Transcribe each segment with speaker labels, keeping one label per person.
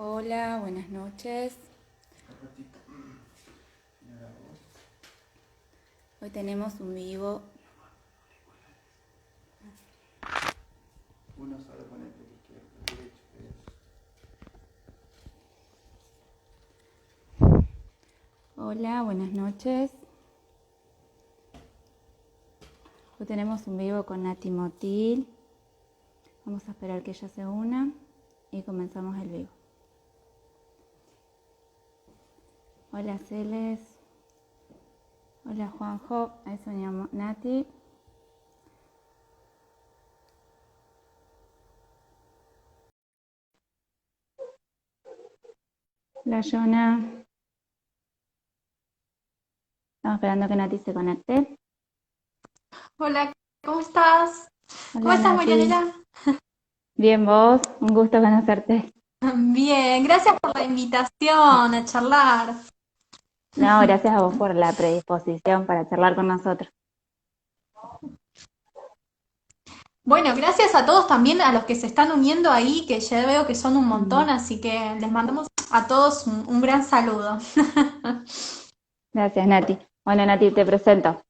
Speaker 1: Hola, buenas noches. Hoy tenemos un vivo.
Speaker 2: Uno solo con el pie izquierdo, derecho,
Speaker 1: Hola, buenas noches. Hoy tenemos un vivo con Nati Motil. Vamos a esperar que ella se una y comenzamos el vivo. Hola, Celes. Hola, Juanjo. Ahí se unió Nati. Hola, Jonah. Estamos esperando que Nati se conecte.
Speaker 3: Hola, ¿cómo estás? ¿Cómo
Speaker 1: Hola,
Speaker 3: estás,
Speaker 1: Nati.
Speaker 3: Marianela?
Speaker 1: Bien, vos. Un gusto conocerte.
Speaker 3: Bien, gracias por la invitación a charlar.
Speaker 1: No, gracias a vos por la predisposición para charlar con nosotros.
Speaker 3: Bueno, gracias a todos también, a los que se están uniendo ahí, que ya veo que son un
Speaker 1: Mm.
Speaker 3: montón, así que les mandamos a todos un gran saludo.
Speaker 1: Gracias, Nati. Bueno, Nati, te presento.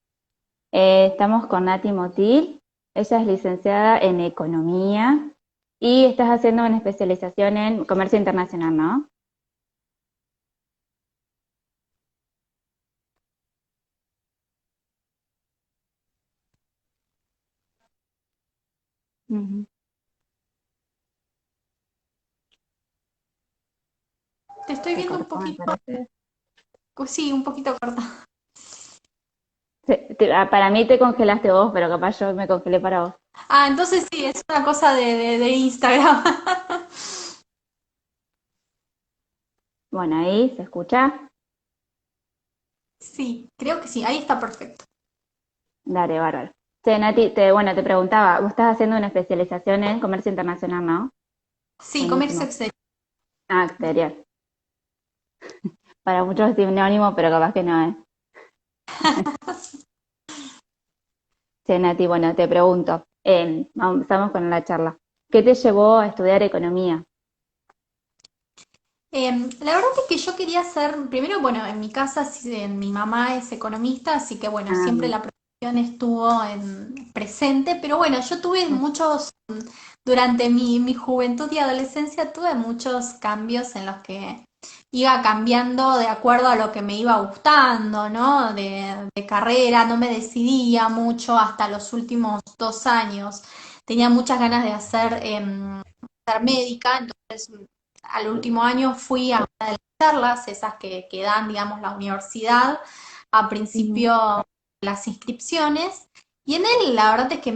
Speaker 1: Estamos con Nati Motil. Ella es licenciada en Economía y estás haciendo una especialización en Comercio Internacional, ¿no? Ujú.
Speaker 3: Te estoy
Speaker 1: Se
Speaker 3: viendo un
Speaker 1: cortó, me
Speaker 3: poquito,
Speaker 1: parece.
Speaker 3: sí, un poquito corta.
Speaker 1: Para mí te congelaste vos, pero capaz yo me congelé para vos.
Speaker 3: Ah, entonces sí, es una cosa de Instagram.
Speaker 1: Bueno, ahí se escucha.
Speaker 3: Sí, creo que sí, ahí está perfecto.
Speaker 1: Dale, bárbaro. Che, Nati, bueno, te preguntaba, vos estás haciendo una especialización en Comercio Internacional, ¿no?
Speaker 3: Sí, comercio
Speaker 1: Buenísimo.
Speaker 3: exterior.
Speaker 1: Ah, exterior. Para muchos es sinónimo, pero capaz que no, ¿eh? Sí, Nati, bueno, te pregunto, vamos con la charla. ¿Qué te llevó a estudiar economía?
Speaker 3: La verdad es que yo quería ser, primero, bueno, en mi casa mi mamá es economista, así que bueno,
Speaker 1: Ah,
Speaker 3: siempre
Speaker 1: bien.
Speaker 3: la profesión estuvo presente, pero bueno, yo tuve durante mi juventud y adolescencia, tuve muchos cambios en los que iba cambiando de acuerdo a lo que me iba gustando, ¿no? De carrera, no me decidía mucho hasta los últimos 2 años. Tenía muchas ganas de ser médica, entonces al último año fui a una de las charlas, esas que dan, digamos, la universidad, a
Speaker 1: Ujú.
Speaker 3: principio de las inscripciones, y en él la verdad es que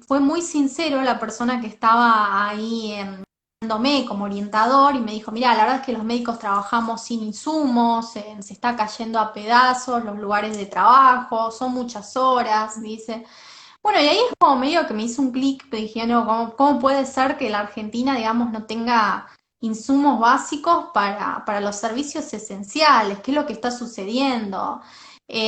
Speaker 3: fue muy sincero la persona que estaba ahí dándome como orientador y me dijo, mira, la verdad es que los médicos trabajamos sin insumos, se está cayendo a pedazos los lugares de trabajo, son muchas horas, dice. Bueno, y ahí es como medio que me hizo un clic, me dije, no, ¿cómo puede ser que la Argentina, digamos, no tenga insumos básicos para los servicios esenciales? ¿Qué es lo que está sucediendo?
Speaker 1: Sí.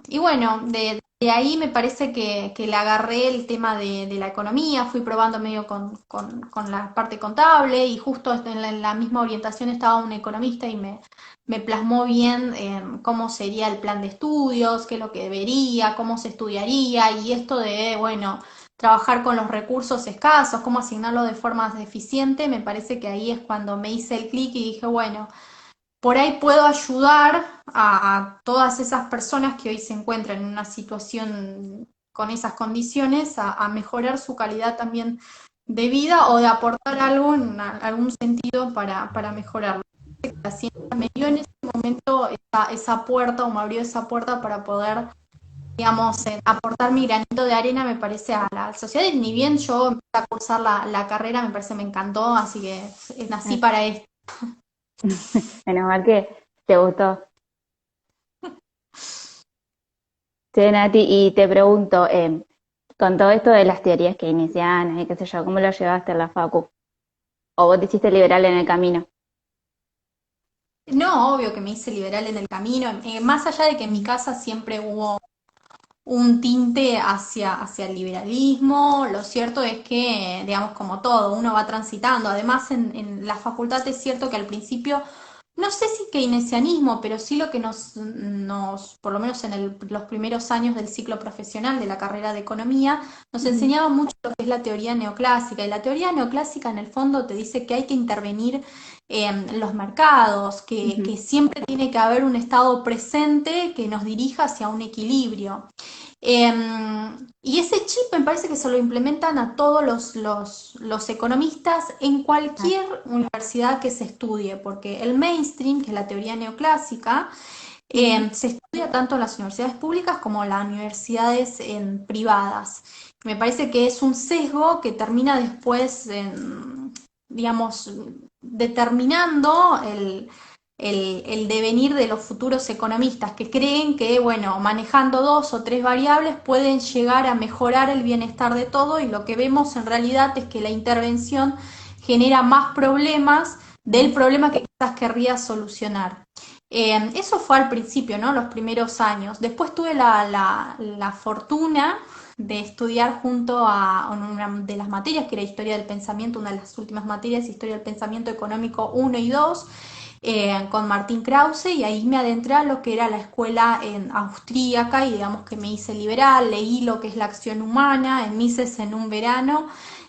Speaker 3: Y bueno, de ahí me parece que le agarré el tema de la economía, fui probando medio con la parte contable y justo en la misma orientación estaba un economista y me plasmó bien cómo sería el plan de estudios, qué es lo que debería, cómo se estudiaría y esto de, bueno, trabajar con los recursos escasos, cómo asignarlo de forma eficiente, me parece que ahí es cuando me hice el clic y dije, bueno, por ahí puedo ayudar a todas esas personas que hoy se encuentran en una situación con esas condiciones a mejorar su calidad también de vida o de aportar algo en algún sentido para mejorarlo. La ciencia me dio en ese momento esa puerta o me abrió esa puerta para poder, digamos, aportar mi granito de arena, me parece, a la sociedad. Y ni bien yo empecé a cursar la carrera, me parece, me encantó, así que nací
Speaker 1: Ah,
Speaker 3: para esto.
Speaker 1: menos mal que te gustó. Sí, Nati, y te pregunto, con todo esto de las teorías keynesianas y qué sé yo, ¿cómo lo llevaste a la facu? ¿O vos te hiciste liberal en el camino?
Speaker 3: No, obvio que me hice liberal en el camino, más allá de que en mi casa siempre un tinte hacia el liberalismo. Lo cierto es que, digamos, como todo, uno va transitando. Además, en la facultad es cierto que al principio, no sé si keynesianismo, pero sí lo que por lo menos en los primeros años del ciclo profesional de la carrera de economía, nos
Speaker 1: Ujú,
Speaker 3: enseñaba mucho lo que es la teoría neoclásica. Y la teoría neoclásica en el fondo te dice que hay que intervenir en los mercados, que
Speaker 1: ujú.
Speaker 3: siempre tiene que haber un estado presente que nos dirija hacia un equilibrio. Y ese chip me parece que se lo implementan a todos los economistas en
Speaker 1: Ah,
Speaker 3: cualquier universidad que se estudie, porque el mainstream, que es la teoría neoclásica,
Speaker 1: ujú.
Speaker 3: se estudia tanto en las universidades públicas como en las universidades privadas. Me parece que es un sesgo que termina después, digamos, determinando el devenir de los futuros economistas que creen que, bueno, manejando dos o tres variables pueden llegar a mejorar el bienestar de todo, y lo que vemos en realidad es que la intervención genera más problemas del problema que quizás querría solucionar. Eso fue al principio, ¿no? Los primeros años. Después tuve la fortuna de estudiar junto a una de las materias, que era Historia del Pensamiento, una de las últimas materias, Historia del Pensamiento Económico 1 y 2, con Martín Krause, y ahí me adentré a lo que era la escuela en austríaca, y digamos que me hice liberal, leí lo que es la acción humana en Mises en un verano.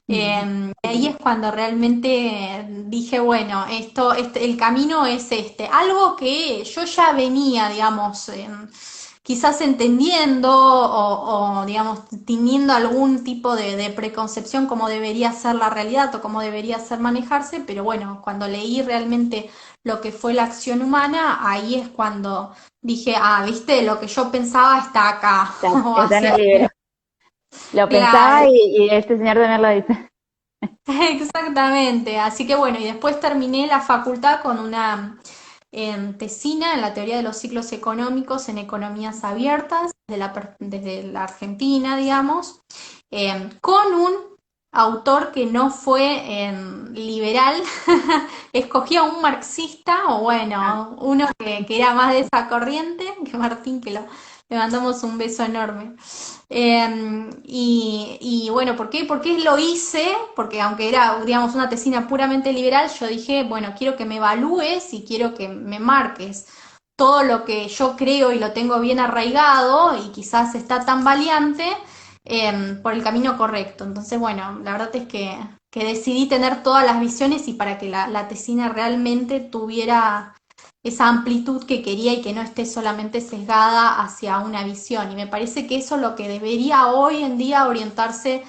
Speaker 1: Ujú.
Speaker 3: Ahí es cuando realmente dije, bueno, el camino es este, algo que yo ya venía, digamos, quizás entendiendo digamos, teniendo algún tipo de preconcepción cómo debería ser la realidad o cómo debería ser manejarse, pero bueno, cuando leí realmente lo que fue la acción humana, ahí es cuando dije, ah, viste, lo que yo pensaba está acá, o
Speaker 1: Está en el
Speaker 3: hacia,
Speaker 1: libro. Lo
Speaker 3: claro.
Speaker 1: pensaba y este señor también lo dice.
Speaker 3: Exactamente, así que bueno, y después terminé la facultad con una tesina en la teoría de los ciclos económicos en economías abiertas, desde la Argentina, digamos, con un autor que no fue liberal, escogía un marxista, o
Speaker 1: Ah,
Speaker 3: bueno, uno que era más de esa corriente, que Martín, le mandamos un beso enorme. Y bueno, ¿por qué? ¿Por qué lo hice? Porque aunque era, digamos, una tesina puramente liberal, yo dije, bueno, quiero que me evalúes y quiero que me marques todo lo que yo creo y lo tengo bien arraigado y quizás está tan valiente, por el camino correcto. Entonces, bueno, la verdad es que decidí tener todas las visiones, y para que la tesina realmente tuviera esa amplitud que quería y que no esté solamente sesgada hacia una visión. Y me parece que eso es lo que debería hoy en día orientarse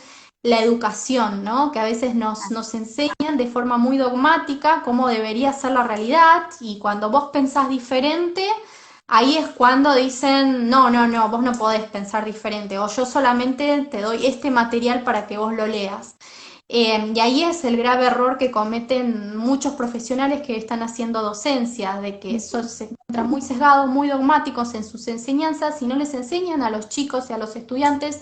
Speaker 3: la educación, ¿no? Que a veces nos enseñan de forma muy dogmática cómo debería ser la realidad, y cuando vos pensás diferente, ahí es cuando dicen, no, no, no, vos no podés pensar diferente, o yo solamente te doy este material para que vos lo leas. Y ahí es el grave error que cometen muchos profesionales que están haciendo docencia, de que
Speaker 1: ujú.
Speaker 3: se encuentran muy sesgados, muy dogmáticos en sus enseñanzas, y no les enseñan a los chicos y a los estudiantes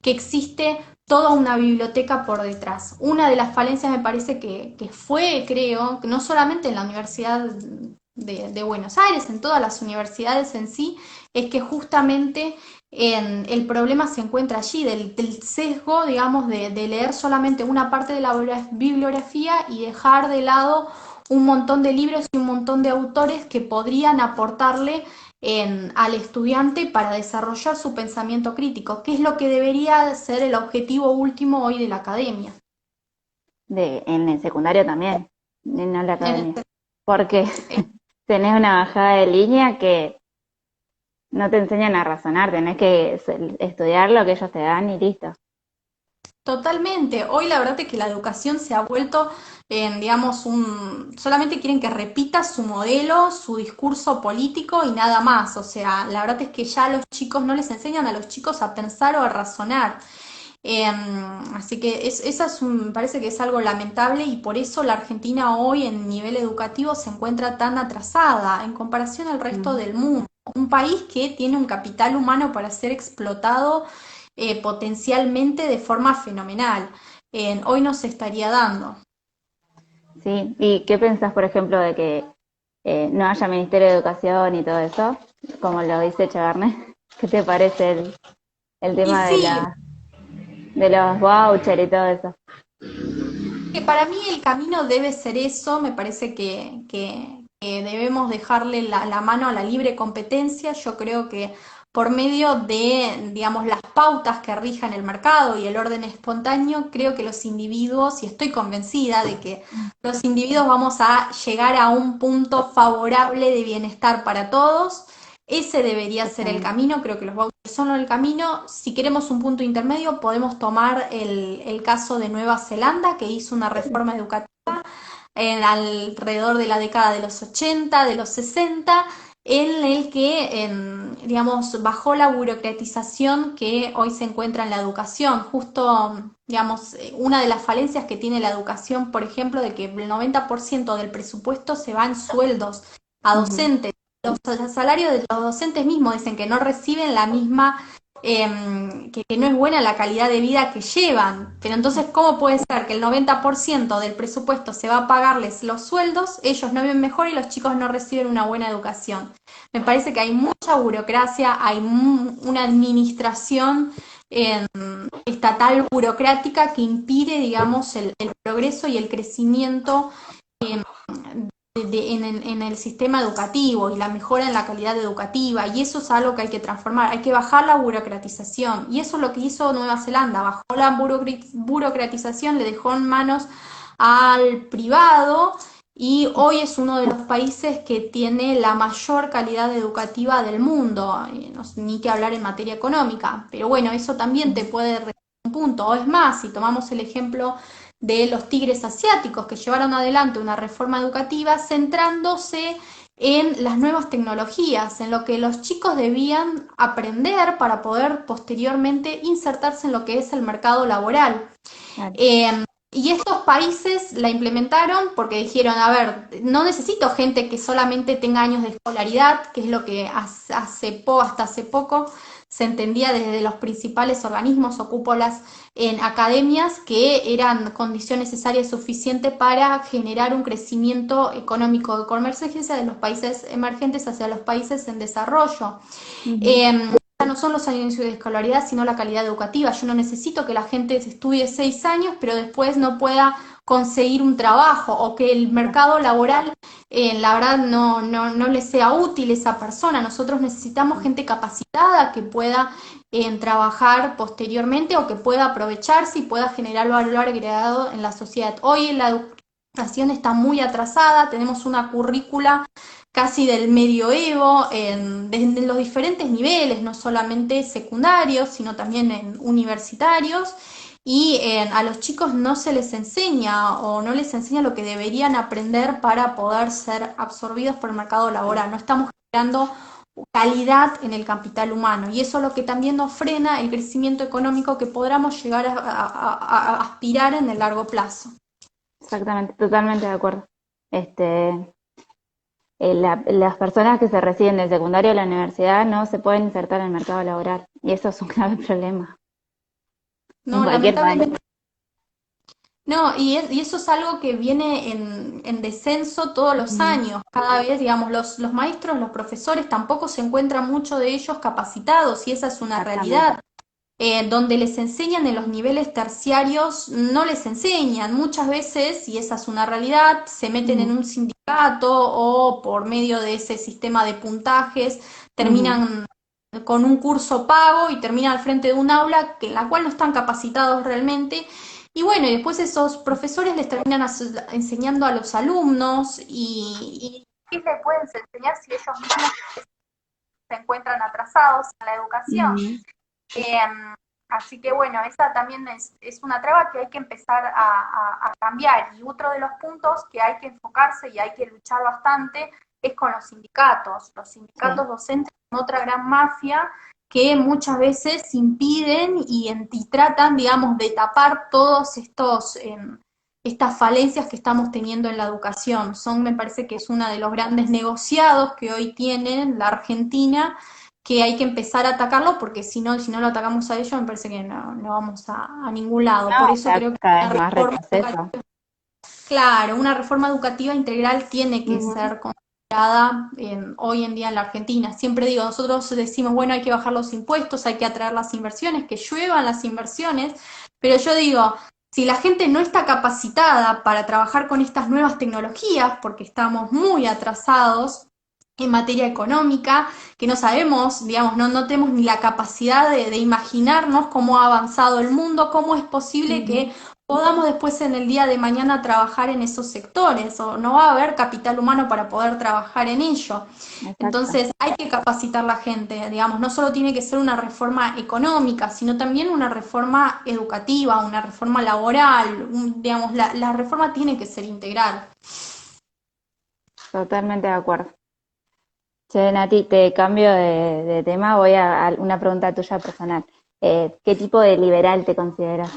Speaker 3: que existe toda una biblioteca por detrás. Una de las falencias me parece que fue, creo, que no solamente en la Universidad de Buenos Aires, en todas las universidades en sí, es que justamente el problema se encuentra allí, del sesgo, digamos, de leer solamente una parte de la bibliografía y dejar de lado un montón de libros y un montón de autores que podrían aportarle al estudiante para desarrollar su pensamiento crítico, que es lo que debería ser el objetivo último hoy de la academia.
Speaker 1: En el secundario también, en la
Speaker 3: En
Speaker 1: academia. Porque
Speaker 3: el-
Speaker 1: tenés una bajada de línea que no te enseñan a razonar, tenés que estudiar lo que ellos te dan y listo.
Speaker 3: Totalmente. Hoy la verdad es que la educación se ha vuelto, digamos, solamente quieren que repita su modelo, su discurso político y nada más. O sea, la verdad es que ya a los chicos no les enseñan a los chicos a pensar o a razonar. Así que me parece que es algo lamentable, y por eso la Argentina hoy en nivel educativo se encuentra tan atrasada en comparación al resto
Speaker 1: Mm.
Speaker 3: del mundo. Un país que tiene un capital humano para ser explotado potencialmente de forma fenomenal. Hoy no se estaría dando.
Speaker 1: Sí, ¿y qué pensás, por ejemplo, de que no haya Ministerio de Educación y todo eso, como lo dice Chavarne? ¿Qué te parece él? el
Speaker 3: Y
Speaker 1: tema
Speaker 3: sí,
Speaker 1: de los vouchers y todo eso.
Speaker 3: que para mí el camino debe ser eso, me parece que debemos dejarle la mano a la libre competencia. Yo creo que por medio de, digamos, las pautas que rijan el mercado y el orden espontáneo, creo que los individuos, y estoy convencida de que los individuos vamos a llegar a un punto favorable de bienestar para todos. Ese debería ser el
Speaker 1: Exactamente.
Speaker 3: camino, creo que los vouchers son el camino. Si queremos un punto intermedio, podemos tomar el caso de Nueva Zelanda, que hizo una reforma educativa alrededor de la década de los 80, de los 60, en el que, digamos, bajó la burocratización que hoy se encuentra en la educación. Justo, digamos, una de las falencias que tiene la educación, por ejemplo, de que el 90% del presupuesto se va en sueldos a
Speaker 1: Ujú.
Speaker 3: docentes. Los salarios de los docentes mismos dicen que no reciben la misma que no es buena la calidad de vida que llevan. Pero entonces, ¿cómo puede ser que el 90% del presupuesto se va a pagarles los sueldos, ellos no viven mejor y los chicos no reciben una buena educación? Me parece que hay mucha burocracia, hay una administración eh, estatal burocrática que impide, digamos, el progreso y el crecimiento en el sistema educativo y la mejora en la calidad educativa, y eso es algo que hay que transformar, hay que bajar la burocratización, y eso es lo que hizo Nueva Zelanda, bajó la burocratización, le dejó en manos al privado, y hoy es uno de los países que tiene la mayor calidad educativa del mundo, no, ni que hablar en materia económica, pero bueno, eso también te puede un punto, o es más, si tomamos el ejemplo de los tigres asiáticos que llevaron adelante una reforma educativa centrándose en las nuevas tecnologías, en lo que los chicos debían aprender para poder posteriormente insertarse en lo que es el mercado laboral.
Speaker 1: Claro.
Speaker 3: Y estos países la implementaron porque dijeron, a ver, no necesito gente que solamente tenga años de escolaridad, que es lo que hasta hace poco se entendía desde los principales organismos o cúpulas en academias, que eran condición necesaria y suficiente para generar un crecimiento económico de convergencia de los países emergentes hacia los países en desarrollo.
Speaker 1: Ujú.
Speaker 3: No son los años de escolaridad, sino la calidad educativa. Yo no necesito que la gente estudie 6 años, pero después no pueda conseguir un trabajo o que el mercado laboral, la verdad, no le sea útil a esa persona. Nosotros necesitamos gente capacitada que pueda trabajar posteriormente o que pueda aprovecharse y pueda generar valor agregado en la sociedad. Hoy la educación está muy atrasada, tenemos una currícula casi del medioevo, en los diferentes niveles, no solamente secundarios, sino también en universitarios, y a los chicos no se les enseña o no les enseña lo que deberían aprender para poder ser absorbidos por el mercado laboral. No estamos generando calidad en el capital humano, y eso es lo que también nos frena el crecimiento económico que podamos llegar a aspirar en el largo plazo.
Speaker 1: Exactamente, totalmente de acuerdo. Las personas que se reciben del secundario a la universidad no se pueden insertar en el mercado laboral y eso es un grave problema en
Speaker 3: No,
Speaker 1: cualquier país.
Speaker 3: lamentablemente. No, y eso es algo que viene en descenso todos los
Speaker 1: Ujú.
Speaker 3: años. Cada vez, digamos, los maestros, los profesores, tampoco se encuentran mucho de ellos capacitados, y esa es una
Speaker 1: Exactamente.
Speaker 3: realidad. Donde les enseñan en los niveles terciarios, no les enseñan. Muchas veces, y esa es una realidad, se meten en
Speaker 1: Ujú.
Speaker 3: un sindicato o por medio de ese sistema de puntajes,
Speaker 1: Ujú.
Speaker 3: terminan con un curso pago y terminan al frente de un aula en la cual no están capacitados realmente. Y bueno, y después esos profesores les terminan enseñando a los alumnos, y ¿qué les pueden enseñar si ellos mismos se encuentran atrasados en la educación?
Speaker 1: Ujú.
Speaker 3: Eh, Así que bueno, esa también es una traba que hay que empezar a cambiar. Y otro de los puntos que hay que enfocarse y hay que luchar bastante es con los sindicatos. Los
Speaker 1: Sí.
Speaker 3: sindicatos docentes son otra gran mafia que muchas veces impiden y tratan, digamos, de tapar todos estos estas falencias que estamos teniendo en la educación. Me parece que es uno de los grandes negociados que hoy tiene la Argentina, que hay que empezar a atacarlo, porque si no lo atacamos a ellos, me parece que no vamos a ningún lado.
Speaker 1: No,
Speaker 3: Por
Speaker 1: o
Speaker 3: eso
Speaker 1: sea,
Speaker 3: creo que
Speaker 1: cada
Speaker 3: una
Speaker 1: vez más
Speaker 3: reforma
Speaker 1: retroceso.
Speaker 3: educativa, claro, una reforma educativa integral tiene que
Speaker 1: Ujú.
Speaker 3: ser hoy en día en la Argentina. Siempre digo, nosotros decimos, bueno, hay que bajar los impuestos, hay que atraer las inversiones, que lluevan las inversiones, pero yo digo, si la gente no está capacitada para trabajar con estas nuevas tecnologías, porque estamos muy atrasados en materia económica, que no sabemos, digamos, no tenemos ni la capacidad de imaginarnos cómo ha avanzado el mundo, cómo es posible que podamos después en el día de mañana trabajar en esos sectores, o no va a haber capital humano para poder trabajar en ello.
Speaker 1: Exacto.
Speaker 3: Entonces hay que capacitar a la gente, digamos, no solo tiene que ser una reforma económica, sino también una reforma educativa, una reforma laboral, digamos, la reforma tiene que ser integral.
Speaker 1: Totalmente de acuerdo. Che, Nati, te cambio de tema, voy a una pregunta tuya personal. ¿Qué tipo de liberal te consideras?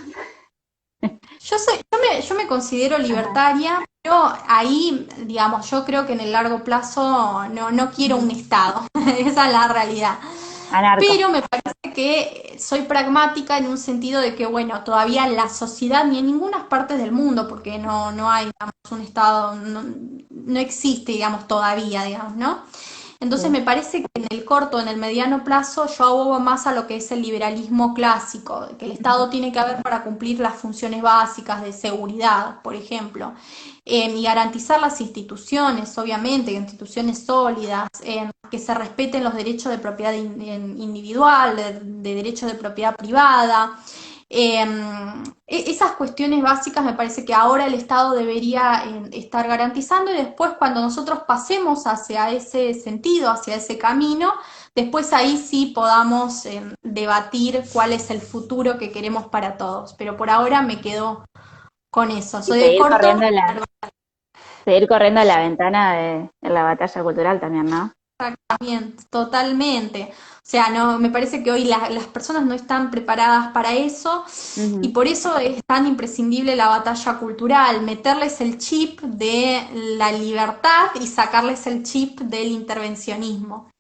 Speaker 3: Yo me considero libertaria, pero ahí, digamos, yo creo que en el largo plazo no quiero un Estado, esa es la realidad.
Speaker 1: Anarco.
Speaker 3: Pero me parece que soy pragmática en un sentido de que, bueno, todavía la sociedad, ni en ninguna parte del mundo, porque no hay, digamos, un Estado, no existe, digamos, todavía, digamos, ¿no? Entonces
Speaker 1: Sí.
Speaker 3: me parece que en el corto, en el mediano plazo, yo abogo más a lo que es el liberalismo clásico, que el Estado tiene que haber para cumplir las funciones básicas de seguridad, por ejemplo, y garantizar las instituciones, obviamente, instituciones sólidas, que se respeten los derechos de propiedad individual, de derechos de propiedad privada. Esas cuestiones básicas me parece que ahora el Estado debería estar garantizando, y después cuando nosotros pasemos hacia ese sentido, hacia ese camino, después ahí sí podamos debatir cuál es el futuro que queremos para todos. Pero por ahora me quedo con eso.
Speaker 1: Y
Speaker 3: Soy de corto,
Speaker 1: seguir corriendo la ventana de la batalla cultural también, ¿no?
Speaker 3: bien, totalmente. O sea, no, me parece que hoy las personas no están preparadas para eso. Y
Speaker 1: Ujú.
Speaker 3: por eso es tan imprescindible la batalla cultural, meterles el chip de la libertad y sacarles el chip del intervencionismo.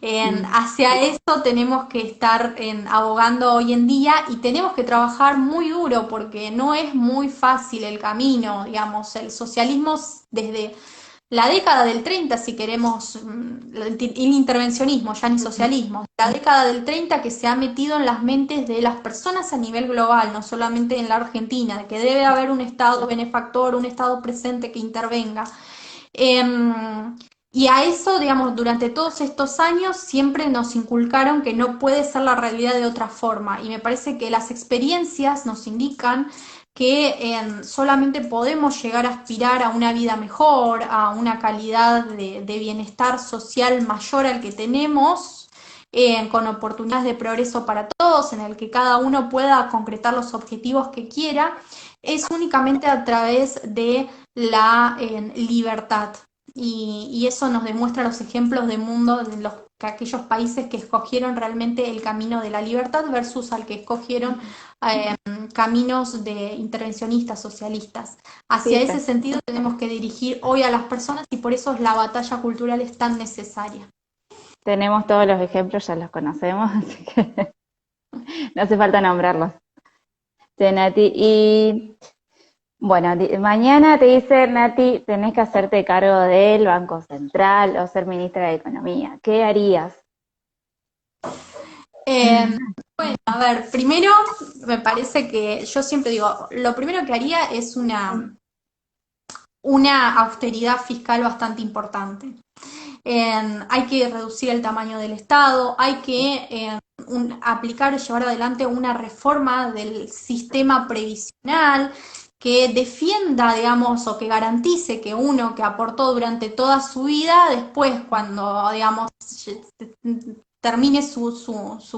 Speaker 1: Mm.
Speaker 3: Hacia eso tenemos que estar abogando hoy en día, y tenemos que trabajar muy duro porque no es muy fácil el camino, digamos, el socialismo desde la década del 30, si queremos, el intervencionismo, ya ni socialismo, la década del 30 que se ha metido en las mentes de las personas a nivel global, no solamente en la Argentina, de que debe haber un Estado benefactor, un Estado presente que intervenga. Eh, y a eso, digamos, durante todos estos años siempre nos inculcaron que no puede ser la realidad de otra forma. Y me parece que las experiencias nos indican que solamente podemos llegar a aspirar a una vida mejor, a una calidad de bienestar social mayor al que tenemos, con oportunidades de progreso para todos, en el que cada uno pueda concretar los objetivos que quiera, es únicamente a través de la libertad. Y eso nos demuestra los ejemplos de mundo de aquellos países que escogieron realmente el camino de la libertad versus al que escogieron eh, caminos de intervencionistas, socialistas.
Speaker 1: Sí,
Speaker 3: Hacia ese sentido tenemos que dirigir hoy a las personas, y por eso la batalla cultural es tan necesaria.
Speaker 1: tenemos todos los ejemplos, ya los conocemos, así que no hace falta nombrarlos. Sí, Nati, y bueno, mañana te dicen, Nati, tenés que hacerte cargo del Banco Central o ser ministra de Economía. ¿Qué harías?
Speaker 3: Eh, bueno, a ver, primero me parece que yo siempre digo, lo primero que haría es una austeridad fiscal bastante importante. Hay que reducir el tamaño del Estado, hay que aplicar y llevar adelante una reforma del sistema previsional que defienda, digamos, o que garantice que uno que aportó durante toda su vida, después cuando, digamos, termine su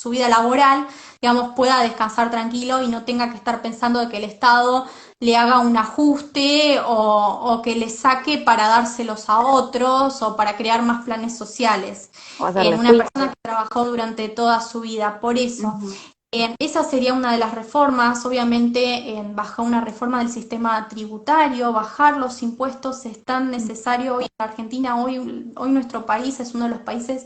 Speaker 3: vida laboral, digamos, pueda descansar tranquilo y no tenga que estar pensando de que el Estado le haga un ajuste o que le saque para dárselos a otros o para crear más planes sociales.
Speaker 1: ¿O
Speaker 3: En
Speaker 1: hacerle
Speaker 3: una
Speaker 1: juicio?
Speaker 3: persona que trabajó durante toda su vida. Por eso,
Speaker 1: Ujú.
Speaker 3: esa sería una de las reformas. Obviamente, bajar una reforma del sistema tributario, bajar los impuestos es tan necesario hoy en Argentina. Hoy nuestro país es uno de los países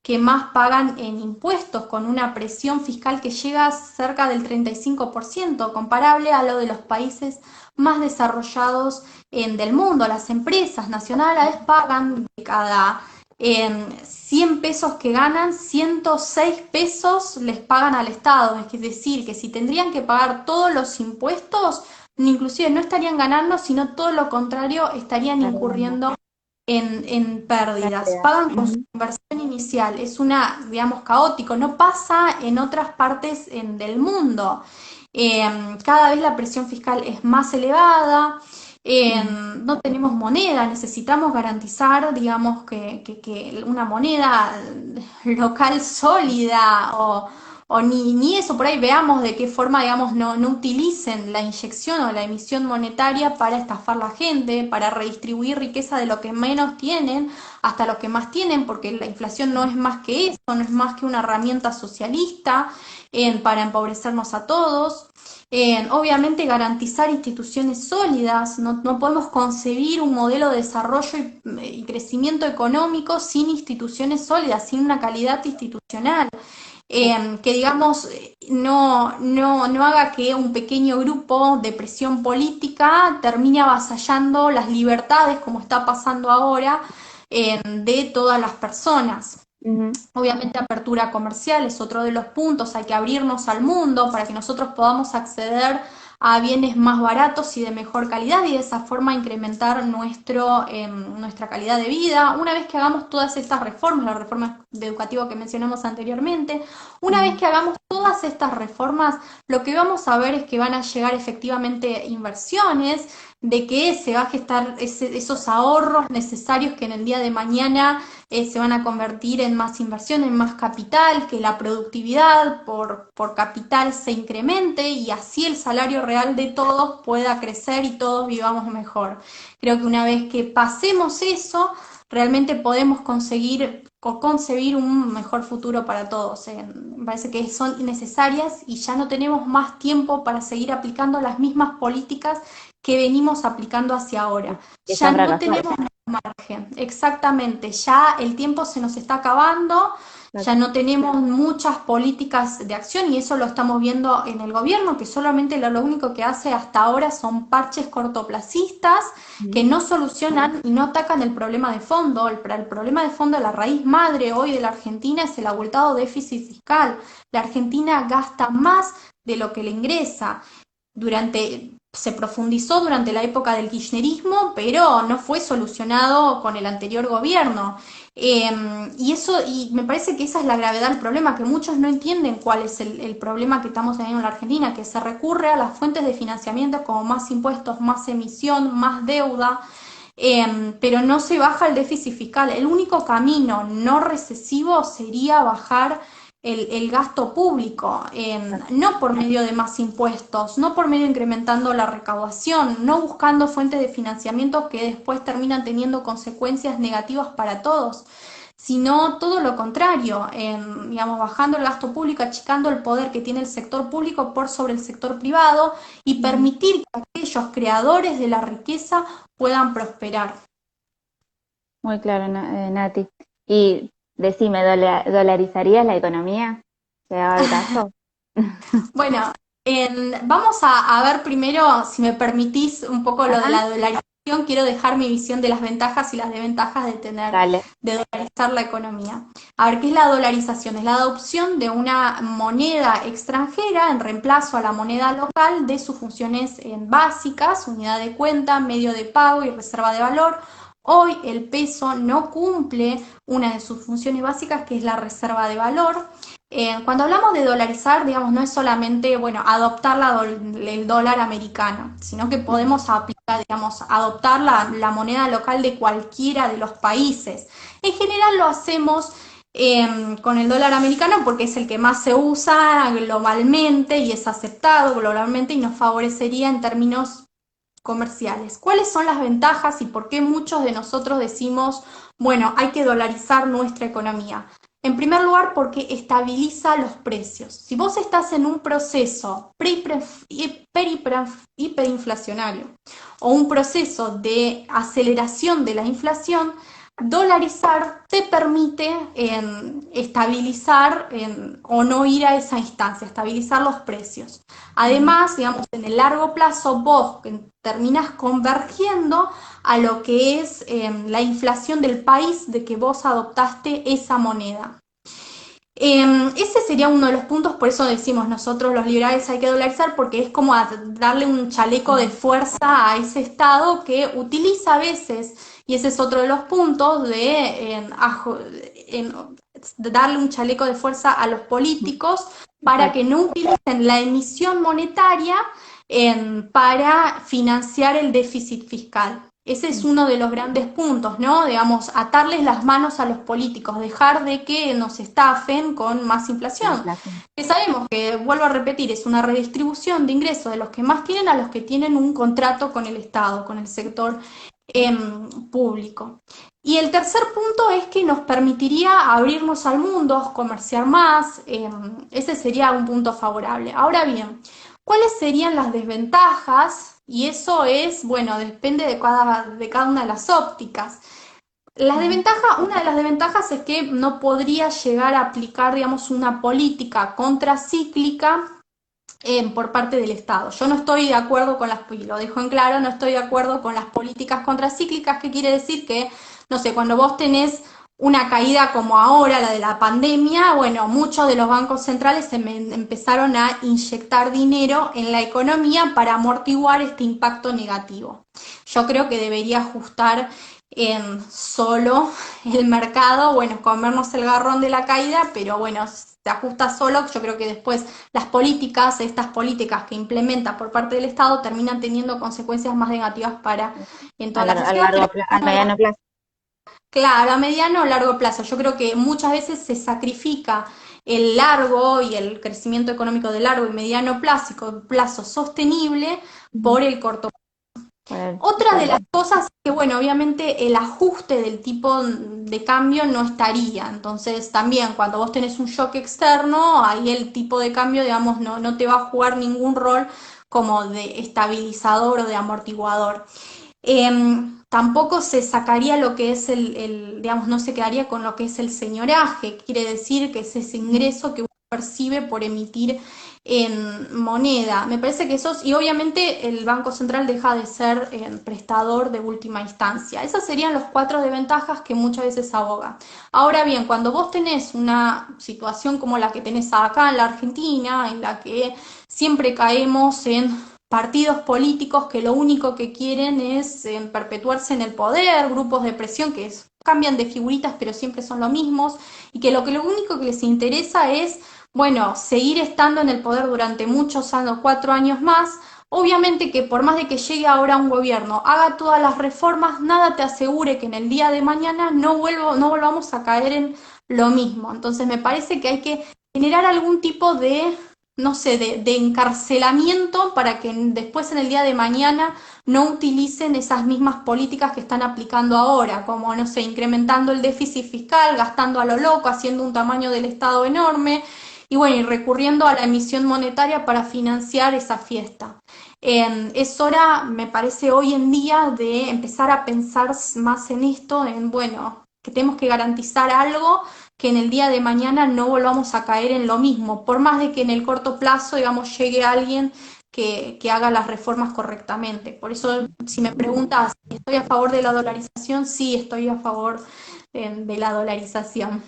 Speaker 3: que más pagan en impuestos, con una presión fiscal que llega a cerca del 35%, comparable a lo de los países más desarrollados del mundo. Las empresas nacionales pagan de cada 100 pesos que ganan, 106 pesos les pagan al Estado. Es decir, que si tendrían que pagar todos los impuestos, inclusive no estarían ganando, sino todo lo contrario, estarían incurriendo en pérdidas. Pagan con su inversión inicial. Es digamos, caótico. No pasa en otras partes del mundo. Cada vez la presión fiscal es más elevada. No tenemos moneda, necesitamos garantizar, digamos, que una moneda local sólida o ni eso, por ahí veamos de qué forma, digamos, no utilicen la inyección o la emisión monetaria para estafar a la gente, para redistribuir riqueza de lo que menos tienen hasta los que más tienen, porque la inflación no es más que eso, no es más que una herramienta socialista para empobrecernos a todos. Obviamente garantizar instituciones sólidas, no podemos concebir un modelo de desarrollo y crecimiento económico sin instituciones sólidas, sin una calidad institucional. Que digamos no haga que un pequeño grupo de presión política termine avasallando las libertades, como está pasando ahora, de todas las personas. Obviamente apertura comercial es otro de los puntos, hay que abrirnos al mundo para que nosotros podamos acceder a bienes más baratos y de mejor calidad y de esa forma incrementar nuestra calidad de vida. Una vez que hagamos todas estas reformas, la reforma educativa que mencionamos anteriormente, una vez que hagamos todas estas reformas, lo que vamos a ver es que van a llegar efectivamente inversiones, de que se va a gestar esos ahorros necesarios que en el día de mañana se van a convertir en más inversión, en más capital, que la productividad por capital se incremente y así el salario real de todos pueda crecer y todos vivamos mejor. Creo que una vez que pasemos eso, realmente podemos concebir un mejor futuro para todos. Me parece que son necesarias y ya no tenemos más tiempo para seguir aplicando las mismas políticas que venimos aplicando hacia ahora. Ya no tenemos margen, exactamente, ya el tiempo se nos está acabando, ya no tenemos muchas políticas de acción y eso lo estamos viendo en el gobierno, que solamente lo único que hace hasta ahora son parches cortoplacistas que no solucionan y no atacan el problema de fondo. El problema de fondo, la raíz madre hoy de la Argentina es el abultado déficit fiscal. La Argentina gasta más de lo que le ingresa. Se profundizó durante la época del kirchnerismo, pero no fue solucionado con el anterior gobierno. Y me parece que esa es la gravedad del problema, que muchos no entienden cuál es el problema que estamos teniendo en la Argentina, que se recurre a las fuentes de financiamiento como más impuestos, más emisión, más deuda, pero no se baja el déficit fiscal. El único camino no recesivo sería bajar el gasto público, no por medio de más impuestos, no por medio de incrementando la recaudación, no buscando fuentes de financiamiento que después terminan teniendo consecuencias negativas para todos, sino todo lo contrario, digamos, bajando el gasto público, achicando el poder que tiene el sector público por sobre el sector privado y permitir que aquellos creadores de la riqueza puedan prosperar.
Speaker 1: Muy claro, Nati. Y decime, ¿dolarizarías la economía? ¿Se daba el caso?
Speaker 3: Bueno, vamos a ver primero, si me permitís, un poco lo de la dolarización. Quiero dejar mi visión de las ventajas y las desventajas de dolarizar la economía. A ver, ¿qué es la dolarización? Es la adopción de una moneda extranjera en reemplazo a la moneda local de sus funciones básicas, unidad de cuenta, medio de pago y reserva de valor. Hoy el peso no cumple una de sus funciones básicas, que es la reserva de valor. Cuando hablamos de dolarizar, digamos, no es solamente, adoptar el dólar americano, sino que podemos aplicar, digamos, adoptar la moneda local de cualquiera de los países. En general lo hacemos con el dólar americano porque es el que más se usa globalmente y es aceptado globalmente y nos favorecería en términos comerciales. ¿Cuáles son las ventajas y por qué muchos de nosotros decimos, hay que dolarizar nuestra economía? En primer lugar, porque estabiliza los precios. Si vos estás en un proceso hiperinflacionario o un proceso de aceleración de la inflación, dolarizar te permite estabilizar o no ir a esa instancia, estabilizar los precios. Además, digamos, en el largo plazo vos terminás convergiendo a lo que es la inflación del país de que vos adoptaste esa moneda. Ese sería uno de los puntos, por eso decimos nosotros los liberales hay que dolarizar, porque es como darle un chaleco de fuerza a ese Estado que utiliza a veces, y ese es otro de los puntos, de darle un chaleco de fuerza a los políticos para que no utilicen la emisión monetaria para financiar el déficit fiscal. Ese es uno de los grandes puntos, ¿no? Digamos, atarles las manos a los políticos, dejar de que nos estafen con más inflación. Que sabemos que, vuelvo a repetir, es una redistribución de ingresos de los que más tienen a los que tienen un contrato con el Estado, con el sector público. Y el tercer punto es que nos permitiría abrirnos al mundo, comerciar más, ese sería un punto favorable. Ahora bien, ¿cuáles serían las desventajas? Y eso es, bueno, depende de cada una de las ópticas. Una de las desventajas es que no podría llegar a aplicar, digamos, una política contracíclica por parte del Estado. Yo no estoy de acuerdo con y lo dejo en claro, no estoy de acuerdo con las políticas contracíclicas, que quiere decir que, no sé, cuando vos tenés una caída como ahora, la de la pandemia, bueno, muchos de los bancos centrales empezaron a inyectar dinero en la economía para amortiguar este impacto negativo. Yo creo que debería ajustar solo el mercado, bueno, comernos el garrón de la caída, pero bueno, se ajusta solo. Yo creo que después estas políticas que implementa por parte del Estado terminan teniendo consecuencias más negativas en toda la sociedad.
Speaker 1: A mediano plazo.
Speaker 3: Claro, a mediano o largo plazo. Yo creo que muchas veces se sacrifica el largo y el crecimiento económico de largo y mediano plazo sostenible por el corto. Otra de las cosas es que, bueno, obviamente el ajuste del tipo de cambio no estaría. Entonces, también cuando vos tenés un shock externo, ahí el tipo de cambio, digamos, no te va a jugar ningún rol como de estabilizador o de amortiguador. Tampoco se sacaría lo que es digamos, no se quedaría con lo que es el señoraje, quiere decir que es ese ingreso que uno percibe por emitir en moneda. Me parece que y obviamente el Banco Central deja de ser prestador de última instancia. Esas serían las 4 desventajas que muchas veces aboga. Ahora bien, cuando vos tenés una situación como la que tenés acá en la Argentina, en la que siempre caemos en partidos políticos que lo único que quieren es perpetuarse en el poder, grupos de presión que cambian de figuritas pero siempre son los mismos, y que lo único que les interesa es, bueno, seguir estando en el poder durante muchos años, 4 años más. Obviamente que por más de que llegue ahora un gobierno, haga todas las reformas, nada te asegure que en el día de mañana no volvamos a caer en lo mismo. Entonces me parece que hay que generar algún tipo de, no sé, de encarcelamiento para que después en el día de mañana no utilicen esas mismas políticas que están aplicando ahora, como, no sé, incrementando el déficit fiscal, gastando a lo loco, haciendo un tamaño del Estado enorme, y bueno, y recurriendo a la emisión monetaria para financiar esa fiesta. Es hora, me parece, hoy en día de empezar a pensar más en esto, bueno, que tenemos que garantizar algo que en el día de mañana no volvamos a caer en lo mismo, por más de que en el corto plazo, digamos, llegue alguien que haga las reformas correctamente. Por eso, si me preguntas, ¿estoy a favor de la dolarización? Sí, estoy a favor de la dolarización.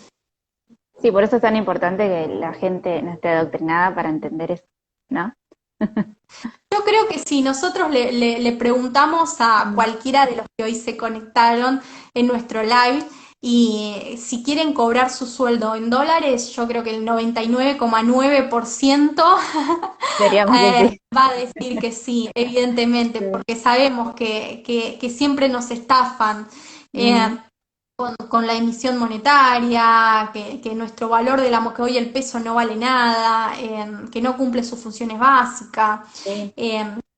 Speaker 1: Sí, por eso es tan importante que la gente no esté adoctrinada para entender eso, ¿no?
Speaker 3: Yo creo que si nosotros le preguntamos a cualquiera de los que hoy se conectaron en nuestro live y si quieren cobrar su sueldo en dólares, yo creo que el 99,9%
Speaker 1: Seríamos que sí.
Speaker 3: va a decir que sí, evidentemente, porque sabemos que siempre nos estafan. Con la emisión monetaria, que nuestro valor que hoy el peso no vale nada, que no cumple sus funciones básicas.
Speaker 1: Sí.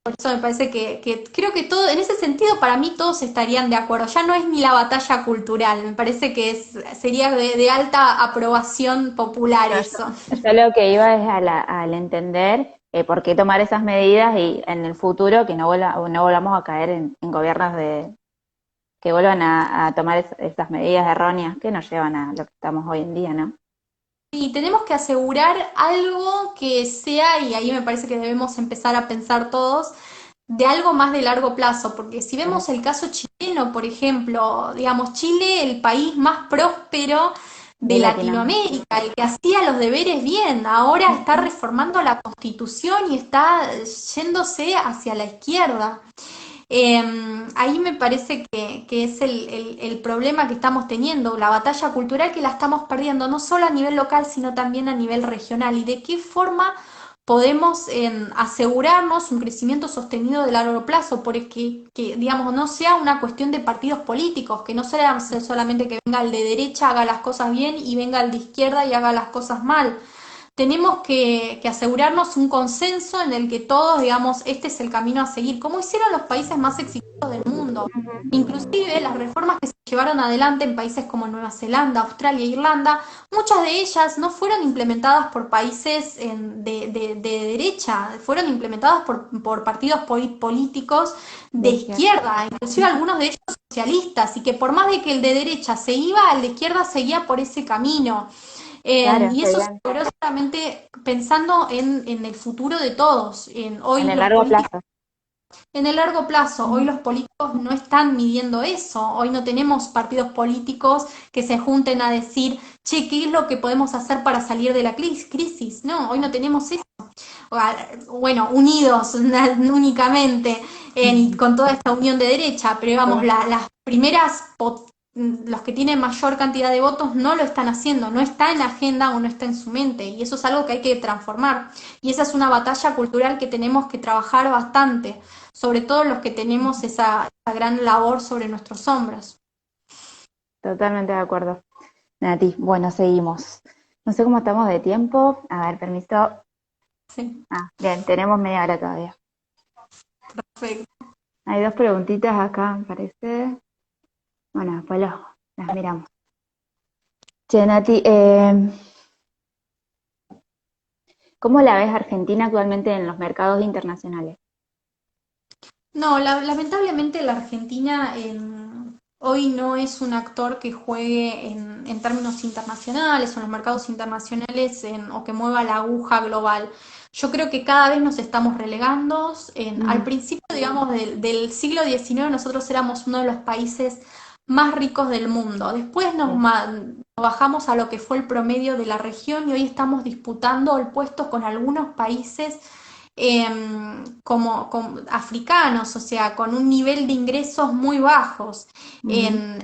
Speaker 3: Por eso me parece que creo que todo, en ese sentido, para mí todos estarían de acuerdo. Ya no es ni la batalla cultural, me parece que sería de alta aprobación popular eso.
Speaker 1: Yo lo que iba es al entender por qué tomar esas medidas y en el futuro que no volvamos a caer en gobiernos que vuelvan a tomar esas medidas erróneas que nos llevan a lo que estamos hoy en día, ¿no?
Speaker 3: Y tenemos que asegurar algo que sea, y ahí me parece que debemos empezar a pensar todos, de algo más de largo plazo, porque si vemos el caso chileno, por ejemplo, digamos, Chile, el país más próspero
Speaker 1: De
Speaker 3: de
Speaker 1: Latinoamérica.
Speaker 3: Latinoamérica, el que hacía los deberes bien, ahora está reformando la Constitución y está yéndose hacia la izquierda. Ahí me parece que es el problema que estamos teniendo, la batalla cultural que la estamos perdiendo, no solo a nivel local, sino también a nivel regional. ¿Y de qué forma podemos asegurarnos un crecimiento sostenido de largo plazo? Porque, que, digamos, no sea una cuestión de partidos políticos, que no sea solamente que venga el de derecha, haga las cosas bien, y venga el de izquierda y haga las cosas mal. Tenemos que asegurarnos un consenso en el que todos digamos, este es el camino a seguir, como hicieron los países más exitosos del mundo. Inclusive las reformas que se llevaron adelante en países como Nueva Zelanda, Australia e Irlanda, muchas de ellas no fueron implementadas por países de derecha, fueron implementadas por partidos políticos de
Speaker 1: De izquierda.
Speaker 3: izquierda, inclusive algunos de ellos socialistas, y que por más de que el de derecha se iba, el de izquierda seguía por ese camino.
Speaker 1: Claro,
Speaker 3: Y eso se
Speaker 1: seguían
Speaker 3: logró solamente pensando en el futuro de todos.
Speaker 1: en
Speaker 3: Hoy
Speaker 1: el
Speaker 3: los
Speaker 1: largo
Speaker 3: políticos,
Speaker 1: plazo.
Speaker 3: en el largo plazo, hoy
Speaker 1: Ujú.
Speaker 3: los políticos no están midiendo eso. Hoy no tenemos partidos políticos que se junten a decir, che, ¿qué es lo que podemos hacer para salir de la crisis? No, hoy no tenemos eso. Bueno, unidos únicamente y con toda esta unión de derecha, pero vamos,
Speaker 1: Sí,
Speaker 3: las primeras los que tienen mayor cantidad de votos no lo están haciendo, no está en la agenda o no está en su mente, y eso es algo que hay que transformar. Y esa es una batalla cultural que tenemos que trabajar bastante, sobre todo los que tenemos esa gran labor sobre nuestros hombros.
Speaker 1: totalmente de acuerdo. Nati, bueno, seguimos. No sé cómo estamos de tiempo. A ver, permiso.
Speaker 3: Sí,
Speaker 1: Ah, bien, tenemos media hora todavía.
Speaker 3: perfecto.
Speaker 1: Hay dos preguntitas acá, me parece. Bueno, después las miramos. Che, Nati, ¿cómo la ves Argentina actualmente en los mercados internacionales?
Speaker 3: No, lamentablemente la Argentina hoy no es un actor que juegue en términos internacionales o en los mercados internacionales o que mueva la aguja global. Yo creo que cada vez nos estamos relegando. Al
Speaker 1: Mm,
Speaker 3: principio, digamos, del siglo XIX nosotros éramos uno de los países más ricos del mundo. Después
Speaker 1: sí.
Speaker 3: nos bajamos a lo que fue el promedio de la región y hoy estamos disputando el puesto con algunos países como africanos, o sea, con un nivel de ingresos muy bajos.
Speaker 1: Ujú.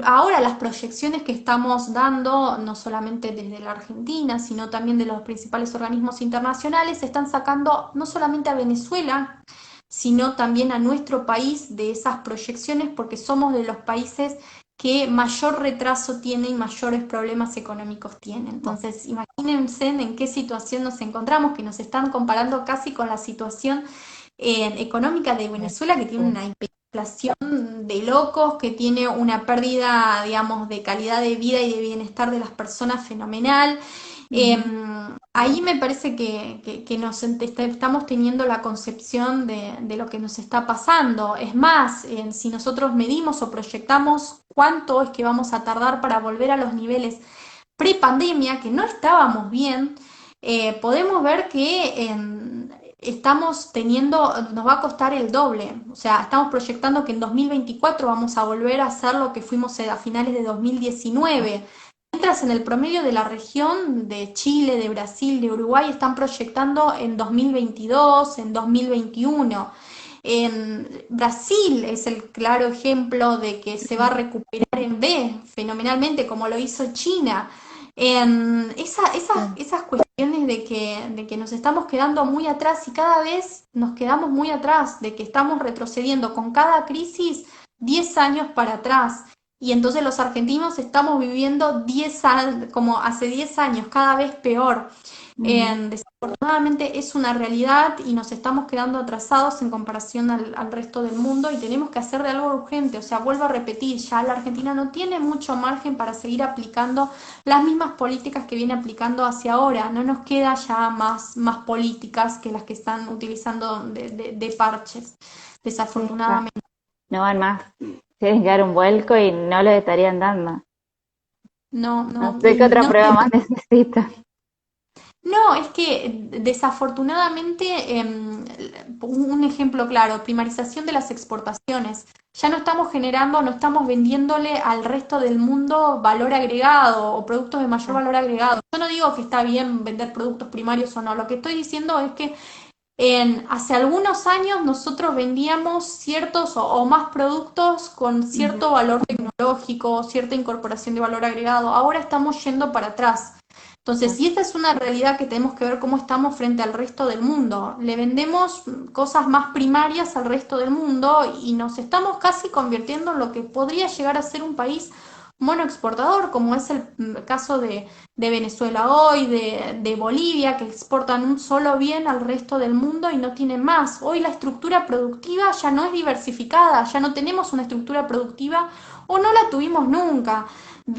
Speaker 3: Ahora las proyecciones que estamos dando, no solamente desde la Argentina, sino también de los principales organismos internacionales, están sacando no solamente a Venezuela, sino también a nuestro país de esas proyecciones, porque somos de los países que mayor retraso tiene y mayores problemas económicos tiene. Entonces, imagínense en qué situación nos encontramos, que nos están comparando casi con la situación económica de Venezuela, que tiene una inflación de locos, que tiene una pérdida, digamos, de calidad de vida y de bienestar de las personas fenomenal. Eh,
Speaker 1: Ujú.
Speaker 3: Ahí me parece que estamos teniendo la concepción de lo que nos está pasando. Es más, si nosotros medimos o proyectamos cuánto es que vamos a tardar para volver a los niveles pre-pandemia, que no estábamos bien, podemos ver que estamos teniendo, nos va a costar el doble. O sea, estamos proyectando que en 2024 vamos a volver a hacer lo que fuimos a finales de 2019. Mientras en el promedio de la región de Chile, de Brasil, de Uruguay están proyectando en 2022, en 2021. En Brasil es el claro ejemplo de que se va a recuperar en B fenomenalmente, como lo hizo China. Esas cuestiones de que nos estamos quedando muy atrás y cada vez nos quedamos muy atrás, de que estamos retrocediendo con cada crisis 10 años para atrás. Y entonces los argentinos estamos viviendo 10 años, como hace 10 años, cada vez peor.
Speaker 1: Ujú.
Speaker 3: Desafortunadamente es una realidad y nos estamos quedando atrasados en comparación al resto del mundo y tenemos que hacer de algo urgente. O sea, vuelvo a repetir, ya la Argentina no tiene mucho margen para seguir aplicando las mismas políticas que viene aplicando hacia ahora. No nos queda ya más políticas que las que están utilizando de parches,
Speaker 1: Sí, claro.
Speaker 3: desafortunadamente.
Speaker 1: No van más. Sí, quieren dar un vuelco y no lo estarían dando.
Speaker 3: No,
Speaker 1: No
Speaker 3: no,
Speaker 1: sé qué otra
Speaker 3: no.
Speaker 1: prueba más necesito.
Speaker 3: No, es que desafortunadamente, un ejemplo claro, primarización de las exportaciones. Ya no estamos generando, no estamos vendiéndole al resto del mundo valor agregado o productos de mayor valor agregado. Yo no digo que está bien vender productos primarios o no, lo que estoy diciendo es que hace algunos años nosotros vendíamos ciertos o más productos con
Speaker 1: Ujú.
Speaker 3: cierto valor tecnológico, cierta incorporación de valor agregado. Ahora estamos yendo para atrás. Entonces, si esta es una realidad que tenemos que ver cómo estamos frente al resto del mundo, le vendemos cosas más primarias al resto del mundo y nos estamos casi convirtiendo en lo que podría llegar a ser un país monoexportador, como es el caso de Venezuela hoy, de Bolivia, que exportan un solo bien al resto del mundo y no tienen más. Hoy la estructura productiva ya no es diversificada, ya no tenemos una estructura productiva o no la tuvimos nunca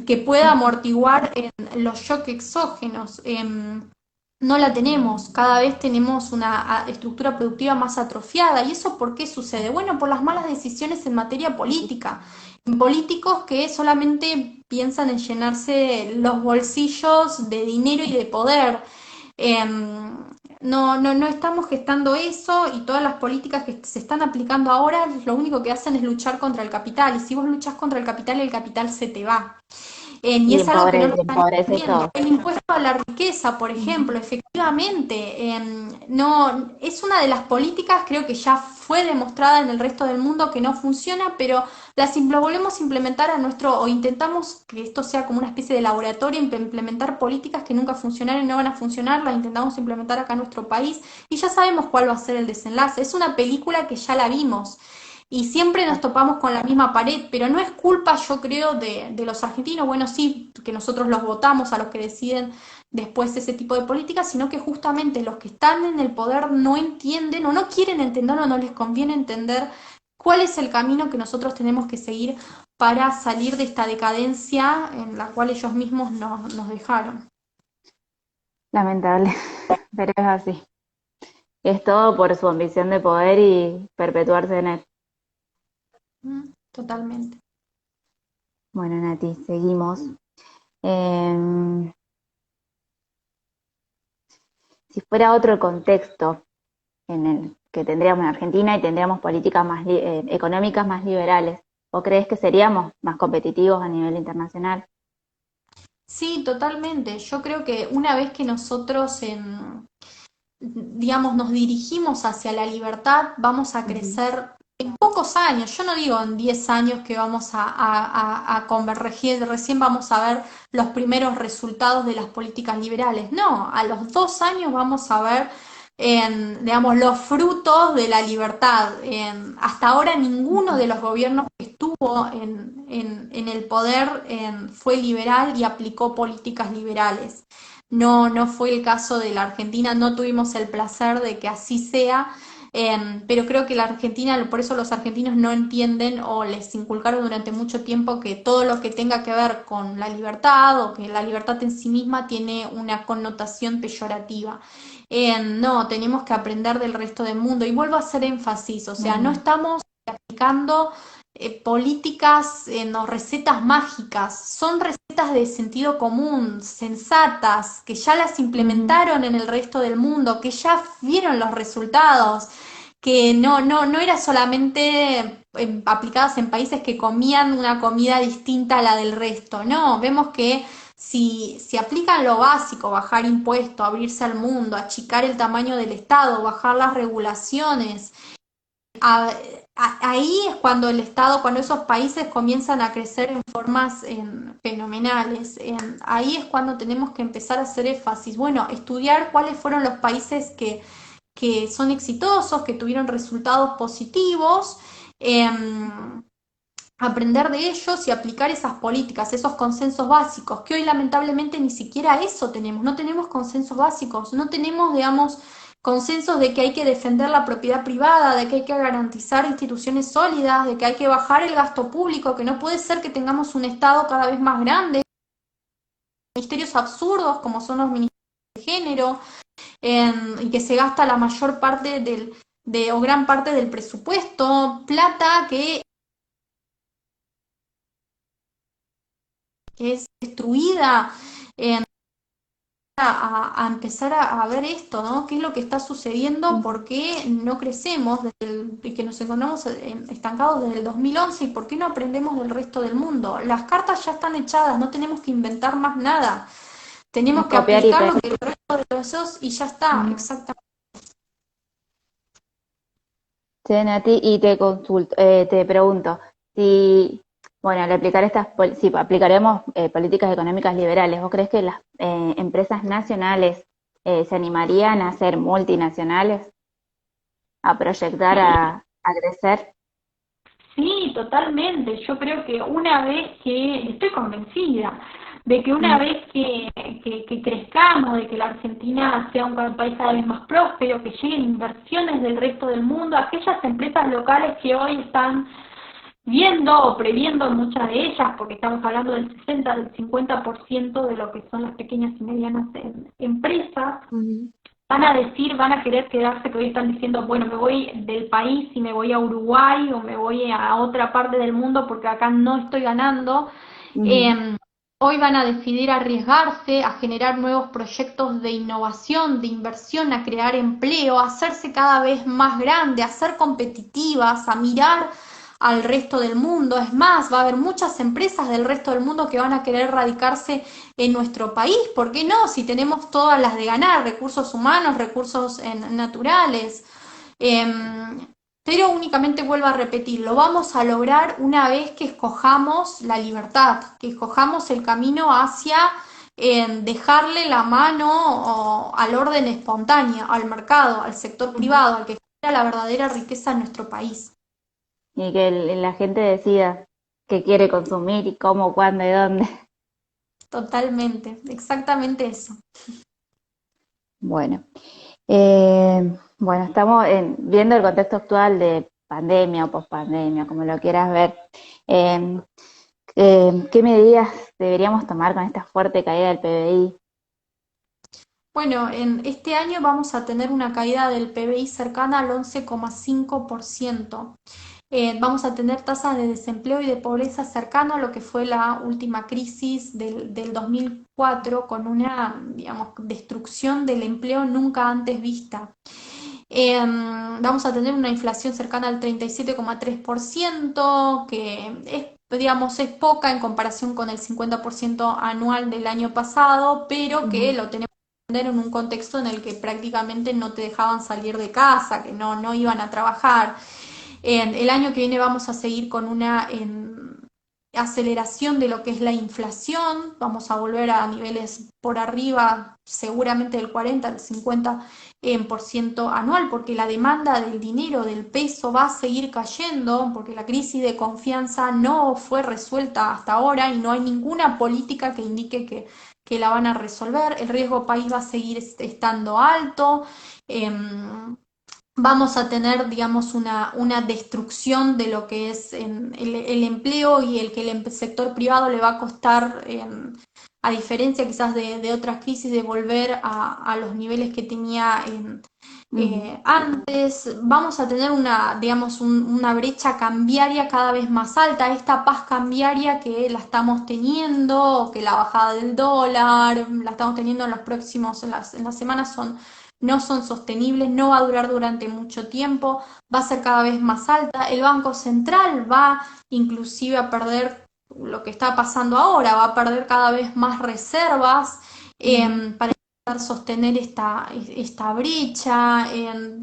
Speaker 3: que pueda amortiguar los shocks exógenos. No la tenemos, cada vez tenemos una estructura productiva más atrofiada. ¿Y eso por qué sucede? Bueno, por las malas decisiones en materia política. Políticos que solamente piensan en llenarse los bolsillos de dinero y de poder. No estamos gestando eso y todas las políticas que se están aplicando ahora lo único que hacen es luchar contra el capital. Y si vos luchas contra el capital se te va. Y
Speaker 1: Y
Speaker 3: es algo que no lo están
Speaker 1: empobrece
Speaker 3: entendiendo.
Speaker 1: todo.
Speaker 3: El impuesto a la riqueza, por ejemplo, efectivamente, no, es una de las políticas, creo que ya fue demostrada en el resto del mundo que no funciona, pero lo volvemos a implementar o intentamos que esto sea como una especie de laboratorio, implementar políticas que nunca funcionaron y no van a funcionar, las intentamos implementar acá en nuestro país y ya sabemos cuál va a ser el desenlace. Es una película que ya la vimos y siempre nos topamos con la misma pared, pero no es culpa, yo creo, de los argentinos, bueno, sí, que nosotros los votamos a los que deciden después ese tipo de políticas, sino que justamente los que están en el poder no entienden o no quieren entender o no les conviene entender cuál es el camino que nosotros tenemos que seguir para salir de esta decadencia en la cual ellos mismos nos dejaron.
Speaker 1: Lamentable, pero es así. Es todo por su ambición de poder y perpetuarse en él.
Speaker 3: Totalmente.
Speaker 1: Bueno, Nati, seguimos. Em, si fuera otro contexto en el que tendríamos en Argentina y tendríamos políticas más económicas más liberales, ¿o crees que seríamos más competitivos a nivel internacional?
Speaker 3: Sí, totalmente. Yo creo que una vez que nosotros digamos, nos dirigimos hacia la libertad, vamos a
Speaker 1: Ujú.
Speaker 3: crecer en pocos años. Yo no digo en 10 años que vamos a converger, recién vamos a ver los primeros resultados de las políticas liberales. No, a los 2 años vamos a ver, digamos, los frutos de la libertad. Hasta ahora ninguno de los gobiernos que estuvo en el poder fue liberal y aplicó políticas liberales. No, no fue el caso de la Argentina, no tuvimos el placer de que así sea, pero creo que la Argentina, por eso los argentinos no entienden o les inculcaron durante mucho tiempo que todo lo que tenga que ver con la libertad o que la libertad en sí misma tiene una connotación peyorativa. No, tenemos que aprender del resto del mundo y vuelvo a hacer énfasis, o sea, no
Speaker 1: Ujú.
Speaker 3: estamos aplicando políticas o recetas mágicas, son recetas de sentido común, sensatas, que ya las
Speaker 1: Ujú.
Speaker 3: implementaron en el resto del mundo, que ya vieron los resultados, que no era solamente aplicadas en países que comían una comida distinta a la del resto, no, vemos que si aplican lo básico, bajar impuestos, abrirse al mundo, achicar el tamaño del Estado, bajar las regulaciones, a- ahí es cuando el Estado, cuando esos países comienzan a crecer en formas fenomenales. Ahí es cuando tenemos que empezar a hacer énfasis. Bueno, estudiar cuáles fueron los países que son exitosos, que tuvieron resultados positivos, aprender de ellos y aplicar esas políticas, esos consensos básicos, que hoy lamentablemente ni siquiera eso tenemos, no tenemos consensos básicos, no tenemos, digamos, consensos de que hay que defender la propiedad privada, de que hay que garantizar instituciones sólidas, de que hay que bajar el gasto público, que no puede ser que tengamos un Estado cada vez más grande, ministerios absurdos como son los ministerios de género, y que se gasta la mayor parte o gran parte del presupuesto, plata que que es destruida, a empezar a ver esto, ¿no? ¿Qué es lo que está sucediendo? ¿Por qué no crecemos y que nos encontramos estancados desde el 2011? ¿Y por qué no aprendemos del resto del mundo? Las cartas ya están echadas, no tenemos que inventar más nada.
Speaker 1: Es
Speaker 3: Tenemos que
Speaker 1: copiar y
Speaker 3: aplicar lo
Speaker 1: pegar.
Speaker 3: que el resto de los y ya está,
Speaker 1: Mm.
Speaker 3: exactamente.
Speaker 1: Sí, Nati, y te pregunto, si, bueno, al aplicar si aplicaremos políticas económicas liberales, ¿vos crees que las empresas nacionales se animarían a ser multinacionales, a proyectar, a crecer?
Speaker 3: Sí, totalmente. Yo creo que una vez que, estoy convencida de que una
Speaker 1: Mm,
Speaker 3: vez que crezcamos, de que la Argentina sea un país cada vez más próspero, que lleguen inversiones del resto del mundo, aquellas empresas locales que hoy están viendo o previendo muchas de ellas, porque estamos hablando del 60, del 50% de lo que son las pequeñas y medianas empresas,
Speaker 1: mm,
Speaker 3: van a decir, van a querer quedarse, que hoy están diciendo, bueno, me voy del país y me voy a Uruguay o me voy a otra parte del mundo porque acá no estoy ganando.
Speaker 1: mm.
Speaker 3: Eh, Hoy van a decidir arriesgarse a generar nuevos proyectos de innovación, de inversión, a crear empleo, a hacerse cada vez más grande, a ser competitivas, a mirar al resto del mundo. Es más, va a haber muchas empresas del resto del mundo que van a querer radicarse en nuestro país. ¿Por qué no? Si tenemos todas las de ganar, recursos humanos, recursos naturales. Eh, pero únicamente vuelvo a repetir, lo vamos a lograr una vez que escojamos la libertad, que escojamos el camino hacia dejarle la mano al orden espontáneo, al mercado, al sector privado, al que genera la verdadera riqueza en nuestro país.
Speaker 1: Y que la gente decida qué quiere consumir y cómo, cuándo y dónde.
Speaker 3: Totalmente, exactamente eso.
Speaker 1: Bueno, bueno, estamos viendo el contexto actual de pandemia o pospandemia, como lo quieras ver. Eh, ¿Qué medidas deberíamos tomar con esta fuerte caída del PBI?
Speaker 3: Bueno, en este año vamos a tener una caída del PBI cercana al 11,5%. Vamos a tener tasas de desempleo y de pobreza cercano a lo que fue la última crisis del 2004, con una, digamos, destrucción del empleo nunca antes vista. Vamos a tener una inflación cercana al 37,3%, que digamos, es poca en comparación con el 50% anual del año pasado, pero que
Speaker 1: Ujú.
Speaker 3: lo tenemos que entender en un contexto en el que prácticamente no te dejaban salir de casa, que no iban a trabajar. El año que viene vamos a seguir con una aceleración de lo que es la inflación, vamos a volver a niveles por arriba seguramente del 40 al 50% anual, porque la demanda del dinero, del peso va a seguir cayendo, porque la crisis de confianza no fue resuelta hasta ahora y no hay ninguna política que indique que la van a resolver, el riesgo país va a seguir estando alto. Eh, Vamos a tener, digamos, una destrucción de lo que es el empleo y el que el sector privado le va a costar, a diferencia quizás de otras crisis, de volver a los niveles que tenía
Speaker 1: Ujú.
Speaker 3: antes. Vamos a tener una, digamos, una brecha cambiaria cada vez más alta. Esta paz cambiaria que la estamos teniendo, que la bajada del dólar, la estamos teniendo en los próximos, en las semanas no son sostenibles, no va a durar durante mucho tiempo, va a ser cada vez más alta. El Banco Central va inclusive a perder lo que está pasando ahora, va a perder cada vez más reservas
Speaker 1: Ujú.
Speaker 3: para intentar sostener esta brecha.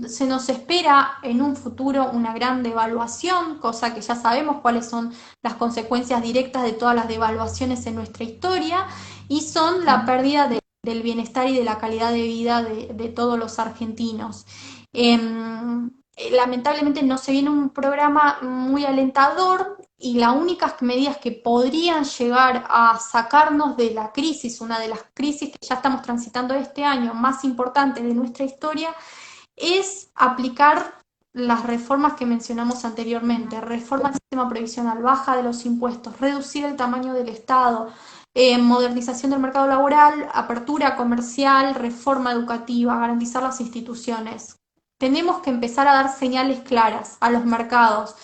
Speaker 3: Se nos espera en un futuro una gran devaluación, cosa que ya sabemos cuáles son las consecuencias directas de todas las devaluaciones en nuestra historia, y son la pérdida del bienestar y de la calidad de vida de todos los argentinos. Lamentablemente no se viene un programa muy alentador y las únicas medidas que podrían llegar a sacarnos de la crisis, una de las crisis que ya estamos transitando este año más importantes de nuestra historia, es aplicar las reformas que mencionamos anteriormente, reforma del sistema previsional, baja de los impuestos, reducir el tamaño del Estado, modernización del mercado laboral, apertura comercial, reforma educativa, garantizar las instituciones. Tenemos que empezar a dar señales claras a los mercados.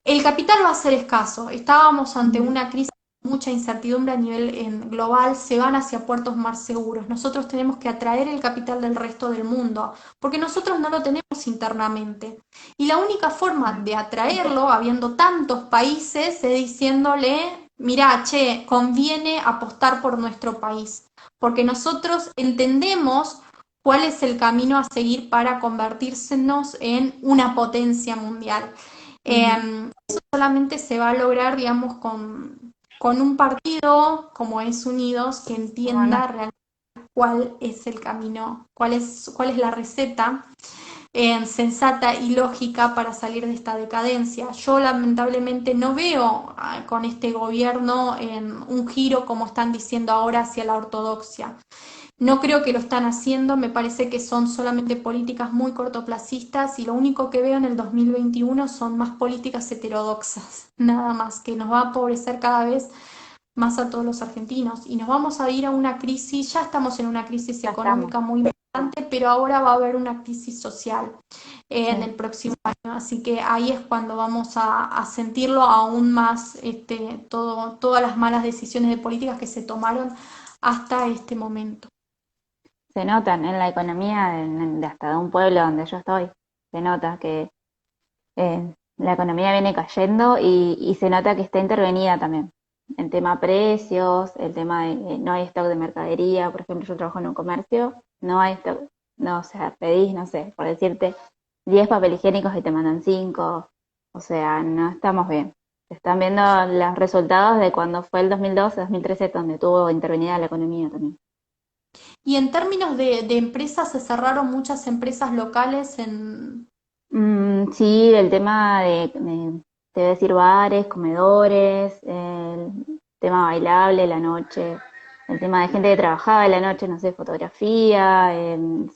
Speaker 3: El capital va a ser escaso. Estábamos ante
Speaker 1: Ujú.
Speaker 3: una crisis mucha incertidumbre a nivel global, se van hacia puertos más seguros. Nosotros tenemos que atraer el capital del resto del mundo, porque nosotros no lo tenemos internamente. Y la única forma de atraerlo, habiendo tantos países, es diciéndole, mirá, che, conviene apostar por nuestro país, porque nosotros entendemos cuál es el camino a seguir para convertirnos en una potencia mundial. Eso solamente se va a lograr, digamos, con un partido como es Unidos que entienda
Speaker 1: Bueno,
Speaker 3: realmente cuál es el camino, cuál es la receta sensata y lógica para salir de esta decadencia. Yo lamentablemente no veo con este gobierno un giro como están diciendo ahora hacia la ortodoxia. No creo que lo están haciendo, me parece que son solamente políticas muy cortoplacistas y lo único que veo en el 2021 son más políticas heterodoxas, nada más, que nos va a empobrecer cada vez más a todos los argentinos y nos vamos a ir a una crisis, ya estamos en una crisis
Speaker 1: ya estamos.
Speaker 3: económica muy importante, pero ahora va a haber una crisis social en
Speaker 1: Sí.
Speaker 3: el próximo año, así que ahí es cuando vamos a sentirlo aún más, todas las malas decisiones de políticas que se tomaron hasta este momento.
Speaker 1: Se notan en la economía de hasta de un pueblo donde yo estoy. Se nota que la economía viene cayendo y se nota que está intervenida también. El tema precios, el tema de no hay stock de mercadería. Por ejemplo, yo trabajo en un comercio, no hay stock, no, o sea, pedís, no sé, por decirte, 10 papel higiénicos y te mandan 5. O sea, no estamos bien. Se están viendo los resultados de cuando fue el 2012, 2013, donde tuvo intervenida la economía también.
Speaker 3: Y en términos de empresas, se cerraron muchas empresas locales en...
Speaker 1: Sí, el tema te voy a decir, bares, comedores, el tema bailable, la noche, el tema de gente que trabajaba en la noche, no sé, fotografía,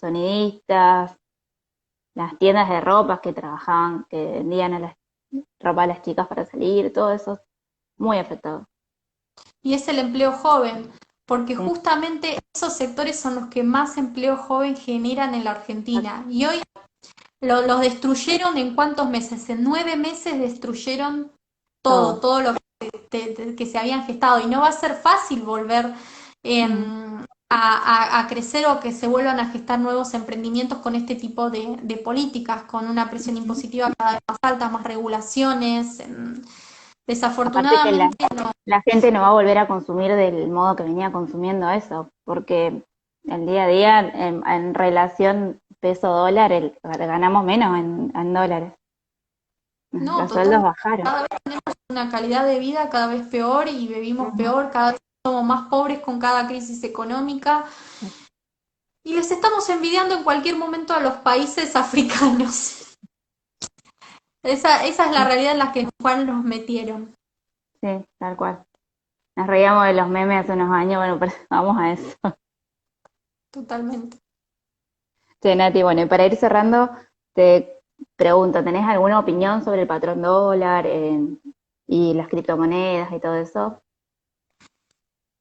Speaker 1: sonidistas, las tiendas de ropas que trabajaban, que vendían a las ropa a las chicas para salir, todo eso muy afectado.
Speaker 3: Y es el empleo joven, porque
Speaker 1: Sí,
Speaker 3: justamente esos sectores son los que más empleo joven generan en la Argentina. Y hoy los destruyeron en cuántos meses, en 9 meses destruyeron todo,
Speaker 1: todo.
Speaker 3: todo lo que se habían gestado. Y no va a ser fácil volver
Speaker 1: Mm.
Speaker 3: a crecer o que se vuelvan a gestar nuevos emprendimientos con este tipo de políticas, con una presión impositiva cada vez más alta, más regulaciones.
Speaker 1: Aparte que
Speaker 3: Desafortunadamente no.
Speaker 1: la gente no va a volver a consumir del modo que venía consumiendo eso, porque el día a día, en relación peso-dólar, ganamos menos en dólares.
Speaker 3: No,
Speaker 1: Los sueldos
Speaker 3: totalmente.
Speaker 1: bajaron.
Speaker 3: Cada vez tenemos una calidad de vida cada vez peor y vivimos
Speaker 1: Ujú.
Speaker 3: peor, cada vez somos más pobres con cada crisis económica y les estamos envidiando en cualquier momento a los países africanos. Esa es la realidad en la que cual nos metieron.
Speaker 1: Sí, tal cual. Nos reíamos de los memes hace unos años, bueno, pero vamos a eso.
Speaker 3: Totalmente.
Speaker 1: Che, Nati, bueno, y para ir cerrando, te pregunto, ¿tenés alguna opinión sobre el patrón dólar y las criptomonedas y todo eso?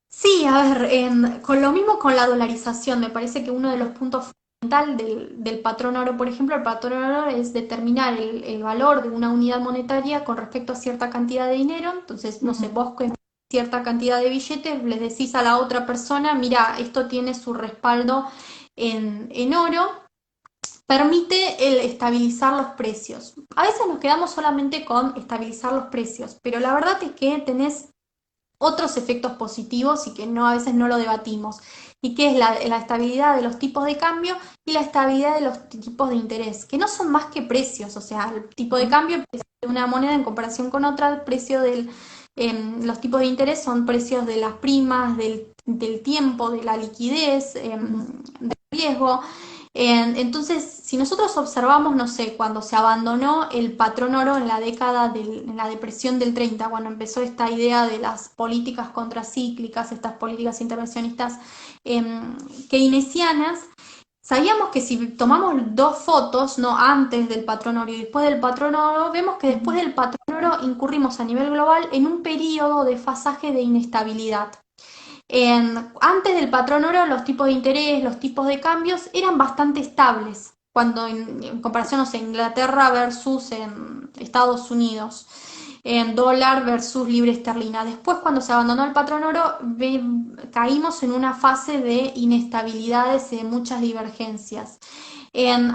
Speaker 3: Sí, a ver, con lo mismo con la dolarización, me parece que uno de los puntos fundamentales del patrón oro, por ejemplo, el patrón oro es determinar el valor de una unidad monetaria con respecto a cierta cantidad de dinero. Entonces, no sé,
Speaker 1: Ujú.
Speaker 3: vos con cierta cantidad de billetes les decís a la otra persona, mira, esto tiene su respaldo en oro, permite el estabilizar los precios. A veces nos quedamos solamente con estabilizar los precios, pero la verdad es que tenés otros efectos positivos y que no a veces no lo debatimos, y que es la estabilidad de los tipos de cambio y la estabilidad de los tipos de interés, que no son más que precios, o sea, el tipo de
Speaker 1: Ujú.
Speaker 3: cambio, el precio de una moneda en comparación con otra, el precio los tipos de interés son precios de las primas, del tiempo, de la liquidez,
Speaker 1: Ujú.
Speaker 3: del riesgo. Entonces, si nosotros observamos, no sé, cuando se abandonó el patrón oro en la década en la depresión del 30, cuando empezó esta idea de las políticas contracíclicas, estas políticas intervencionistas eh, keynesianas, sabíamos que si tomamos dos fotos, no antes del patrón oro y después del patrón oro, vemos que después
Speaker 1: Ujú.
Speaker 3: del patrón oro incurrimos a nivel global en un periodo de fasaje de inestabilidad. Antes del patrón oro, los tipos de interés, los tipos de cambios eran bastante estables, cuando en comparación, no sé, Inglaterra versus en Estados Unidos. en dólar versus libra esterlina. Después, cuando se abandonó el patrón oro, caímos en una fase de inestabilidades y de muchas divergencias.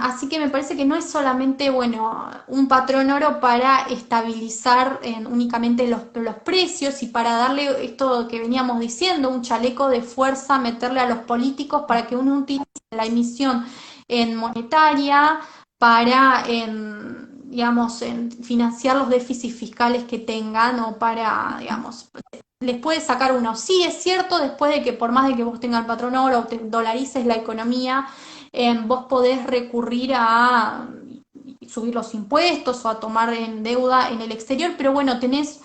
Speaker 3: Así que me parece que no es solamente, bueno, un patrón oro para estabilizar únicamente los precios y para darle esto que veníamos diciendo, un chaleco de fuerza, meterle a los políticos para que uno utilice la emisión monetaria para, digamos, financiar los déficits fiscales que tengan o para, digamos, les puede sacar uno. Sí, es cierto, después de que por más de que vos tengas el patrón oro o te dolarices la economía, vos podés recurrir a subir los impuestos o a tomar en deuda en el exterior, pero bueno, tenés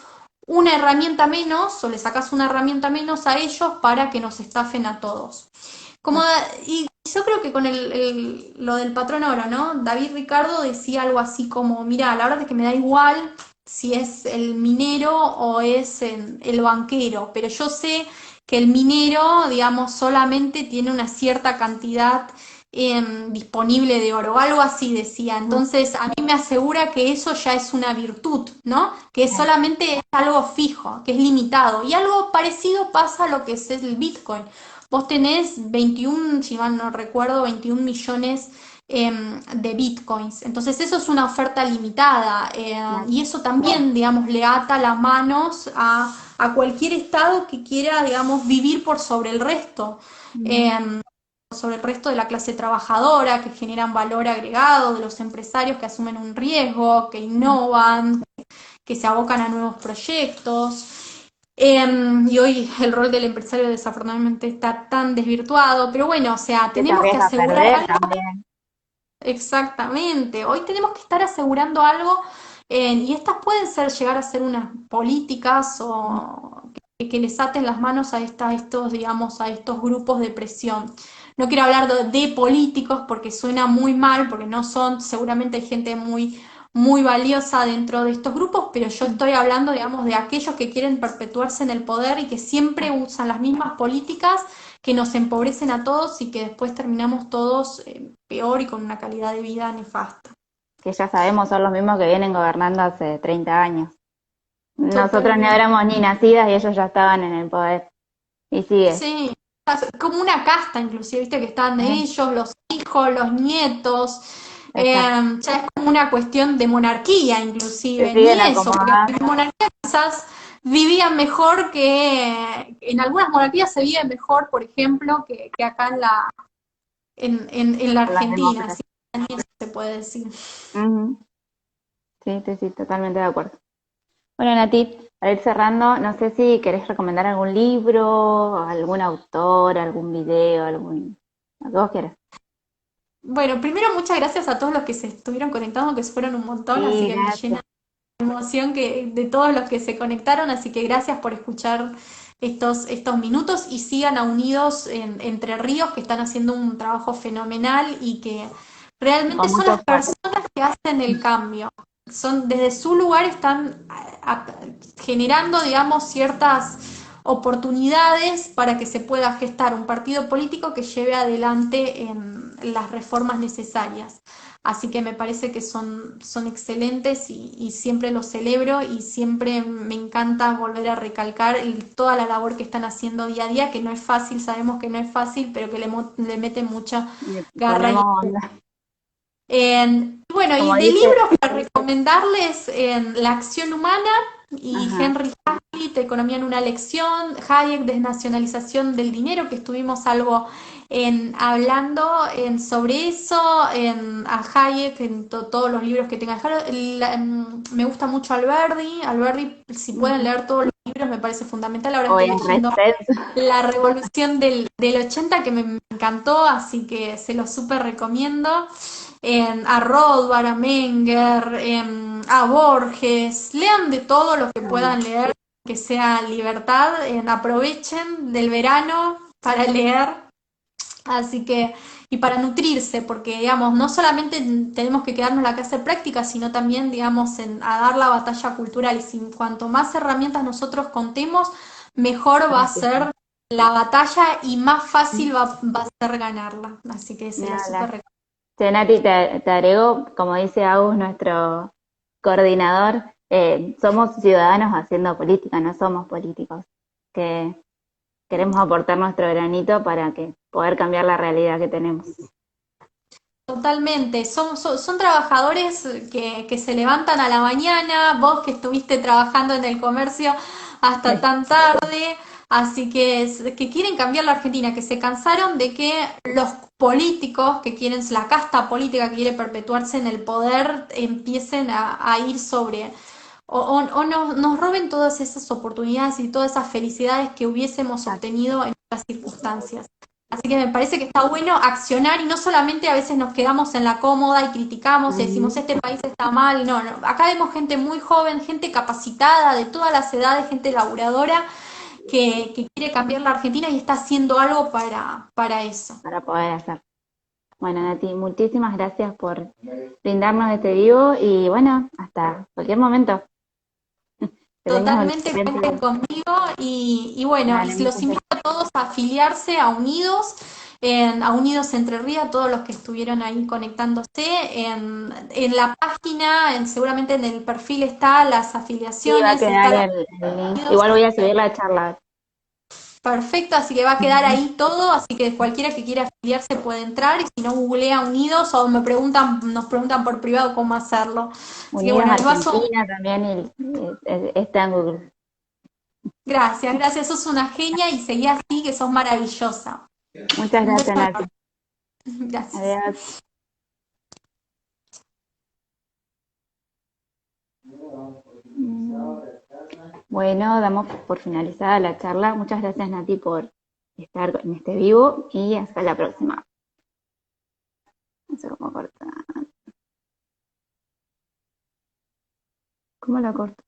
Speaker 3: una herramienta menos o le sacás una herramienta menos a ellos para que nos estafen a todos. Como, y yo creo que con lo del patrón oro, ¿no? David Ricardo decía algo así como, mira, la verdad es que me da igual si es el minero o es el banquero, pero yo sé que el minero, digamos, solamente tiene una cierta cantidad disponible de oro, algo así decía. Entonces, a mí me asegura que eso ya es una virtud, ¿no? Que solamente es algo fijo, que es limitado. Y algo parecido pasa a lo que es el Bitcoin. Vos tenés 21, si mal no recuerdo, 21 millones de bitcoins. Entonces eso es una oferta limitada y eso también, digamos, le ata las manos a cualquier estado que quiera, digamos, vivir por sobre el resto. Sobre el resto de la clase trabajadora, que generan valor agregado, de los empresarios que asumen un riesgo, que innovan, que se abocan a nuevos proyectos. Y hoy el rol del empresario desafortunadamente está tan desvirtuado, pero bueno, o sea,
Speaker 1: Que te
Speaker 3: tenemos que
Speaker 1: arriesga a
Speaker 3: asegurar
Speaker 1: perder
Speaker 3: algo.
Speaker 1: también.
Speaker 3: Exactamente, hoy tenemos que estar asegurando algo y estas pueden llegar a ser unas políticas o que les aten las manos a estos, digamos, a estos grupos de presión. No quiero hablar de políticos porque suena muy mal, porque no son, seguramente hay gente muy valiosa dentro de estos grupos, pero yo estoy hablando, digamos, de aquellos que quieren perpetuarse en el poder y que siempre usan las mismas políticas que nos empobrecen a todos y que después terminamos todos peor y con una calidad de vida nefasta.
Speaker 1: Que ya sabemos son los mismos que vienen gobernando hace 30 años. Nosotros no
Speaker 3: Totalmente.
Speaker 1: éramos ni nacidas y ellos ya estaban en el poder. Y sigue.
Speaker 3: Sí, como una casta inclusive, viste que están de
Speaker 1: Sí,
Speaker 3: ellos, los hijos, los nietos,
Speaker 1: exacto.
Speaker 3: ya es como una cuestión de monarquía
Speaker 1: Se
Speaker 3: inclusive,
Speaker 1: siguen
Speaker 3: ni eso, porque
Speaker 1: acomodando.
Speaker 3: en monarquía quizás vivían mejor en algunas monarquías se vive mejor, por ejemplo, que acá en la
Speaker 1: Con la
Speaker 3: Argentina,
Speaker 1: democracia.
Speaker 3: así que también se puede decir.
Speaker 1: Ujú. Sí, sí, sí, totalmente de acuerdo. Bueno, Nati, para ir cerrando, no sé si querés recomendar algún libro, algún autor, algún video, lo que vos quieras.
Speaker 3: Bueno, primero muchas gracias a todos los que se estuvieron conectando, que fueron un montón, así
Speaker 1: Sí,
Speaker 3: que me
Speaker 1: gracias.
Speaker 3: llena de emoción de todos los que se conectaron, así que gracias por escuchar estos minutos y sigan a Unidos Entre Ríos, que están haciendo un trabajo fenomenal y que realmente
Speaker 1: Con
Speaker 3: son
Speaker 1: mucho
Speaker 3: las
Speaker 1: esfuerzo.
Speaker 3: personas que hacen el cambio. Desde su lugar están generando, digamos, ciertas oportunidades para que se pueda gestar un partido político que lleve adelante las reformas necesarias. Así que me parece que son excelentes y siempre los celebro y siempre me encanta volver a recalcar toda la labor que están haciendo día a día, que no es fácil, sabemos que no es fácil, pero que le meten mucha
Speaker 1: Le
Speaker 3: garra y
Speaker 1: ponemos onda.
Speaker 3: bueno, y
Speaker 1: Como
Speaker 3: de
Speaker 1: dice,
Speaker 3: libros para recomendarles La acción humana y
Speaker 1: ajá,
Speaker 3: Henry Hazlitt, Economía en una lección, Hayek, Desnacionalización del dinero, que estuvimos algo hablando sobre eso, a Hayek, todos los libros que tenga. Me gusta mucho Alberti, si pueden
Speaker 1: ujú.
Speaker 3: leer todos los libros me parece fundamental. Ahora
Speaker 1: Hoy
Speaker 3: estoy
Speaker 1: en
Speaker 3: leyendo
Speaker 1: Reset,
Speaker 3: La Revolución del 80 que me encantó, así que se lo súper recomiendo. A Rothbard, a Menger, a Borges, lean de todo lo que puedan leer, que sea libertad, aprovechen del verano para leer, así que, y para nutrirse, porque digamos, no solamente tenemos que quedarnos en la clase práctica, sino también, digamos, a dar la batalla cultural, y si cuanto más herramientas nosotros contemos, mejor va a ser la batalla y más fácil va a ser ganarla, así que
Speaker 1: ni
Speaker 3: se lo súper
Speaker 1: hablar.
Speaker 3: recomiendo.
Speaker 1: Che, Nati, te agrego, como dice Agus, nuestro coordinador, somos ciudadanos haciendo política, no somos políticos, que queremos aportar nuestro granito para que poder cambiar la realidad que tenemos.
Speaker 3: Totalmente, son trabajadores que se levantan a la mañana, vos que estuviste trabajando en el comercio hasta
Speaker 1: Sí.
Speaker 3: tan tarde, así que quieren cambiar la Argentina, que se cansaron de que los políticos que quieren, la casta política que quiere perpetuarse en el poder, empiecen a ir sobre, o nos roben todas esas oportunidades y todas esas felicidades que hubiésemos obtenido en otras circunstancias. Así que me parece que está bueno accionar y no solamente a veces nos quedamos en la cómoda y criticamos y decimos
Speaker 1: Ujú.
Speaker 3: este país está mal. No, no. Acá vemos gente muy joven, gente capacitada de todas las edades, gente laburadora que quiere cambiar la Argentina y está haciendo algo para eso.
Speaker 1: Para poder hacer. Bueno, Nati, muchísimas gracias por brindarnos este vivo y bueno, hasta cualquier momento. Que tengas un
Speaker 3: Totalmente cuenten
Speaker 1: excelente.
Speaker 3: conmigo y bueno,
Speaker 1: Dale,
Speaker 3: y los
Speaker 1: muchas
Speaker 3: invito
Speaker 1: gracias.
Speaker 3: a todos a afiliarse a Unidos, a Unidos Entre Ríos, todos los que estuvieron ahí conectándose en la página, seguramente en el perfil está las
Speaker 1: Sí, va a
Speaker 3: afiliaciones,
Speaker 1: quedar
Speaker 3: está la
Speaker 1: el link.
Speaker 3: Unidos.
Speaker 1: Igual voy a subir la charla.
Speaker 3: Perfecto, así que va a quedar ahí todo, así que cualquiera que quiera afiliarse puede entrar y si no googlea Unidos o nos preguntan por privado cómo hacerlo. Así que
Speaker 1: Unidos
Speaker 3: bueno, les paso.
Speaker 1: Argentina también está en Google.
Speaker 3: Gracias, gracias, sos una genia y seguí así que sos maravillosa.
Speaker 1: Muchas
Speaker 3: Un beso
Speaker 1: gracias, Nati.
Speaker 3: enorme. Gracias.
Speaker 1: Adiós. Mm. Bueno, damos por finalizada la charla. Muchas gracias, Nati, por estar en este vivo y hasta la próxima. No sé cómo cortar. ¿Cómo la corto?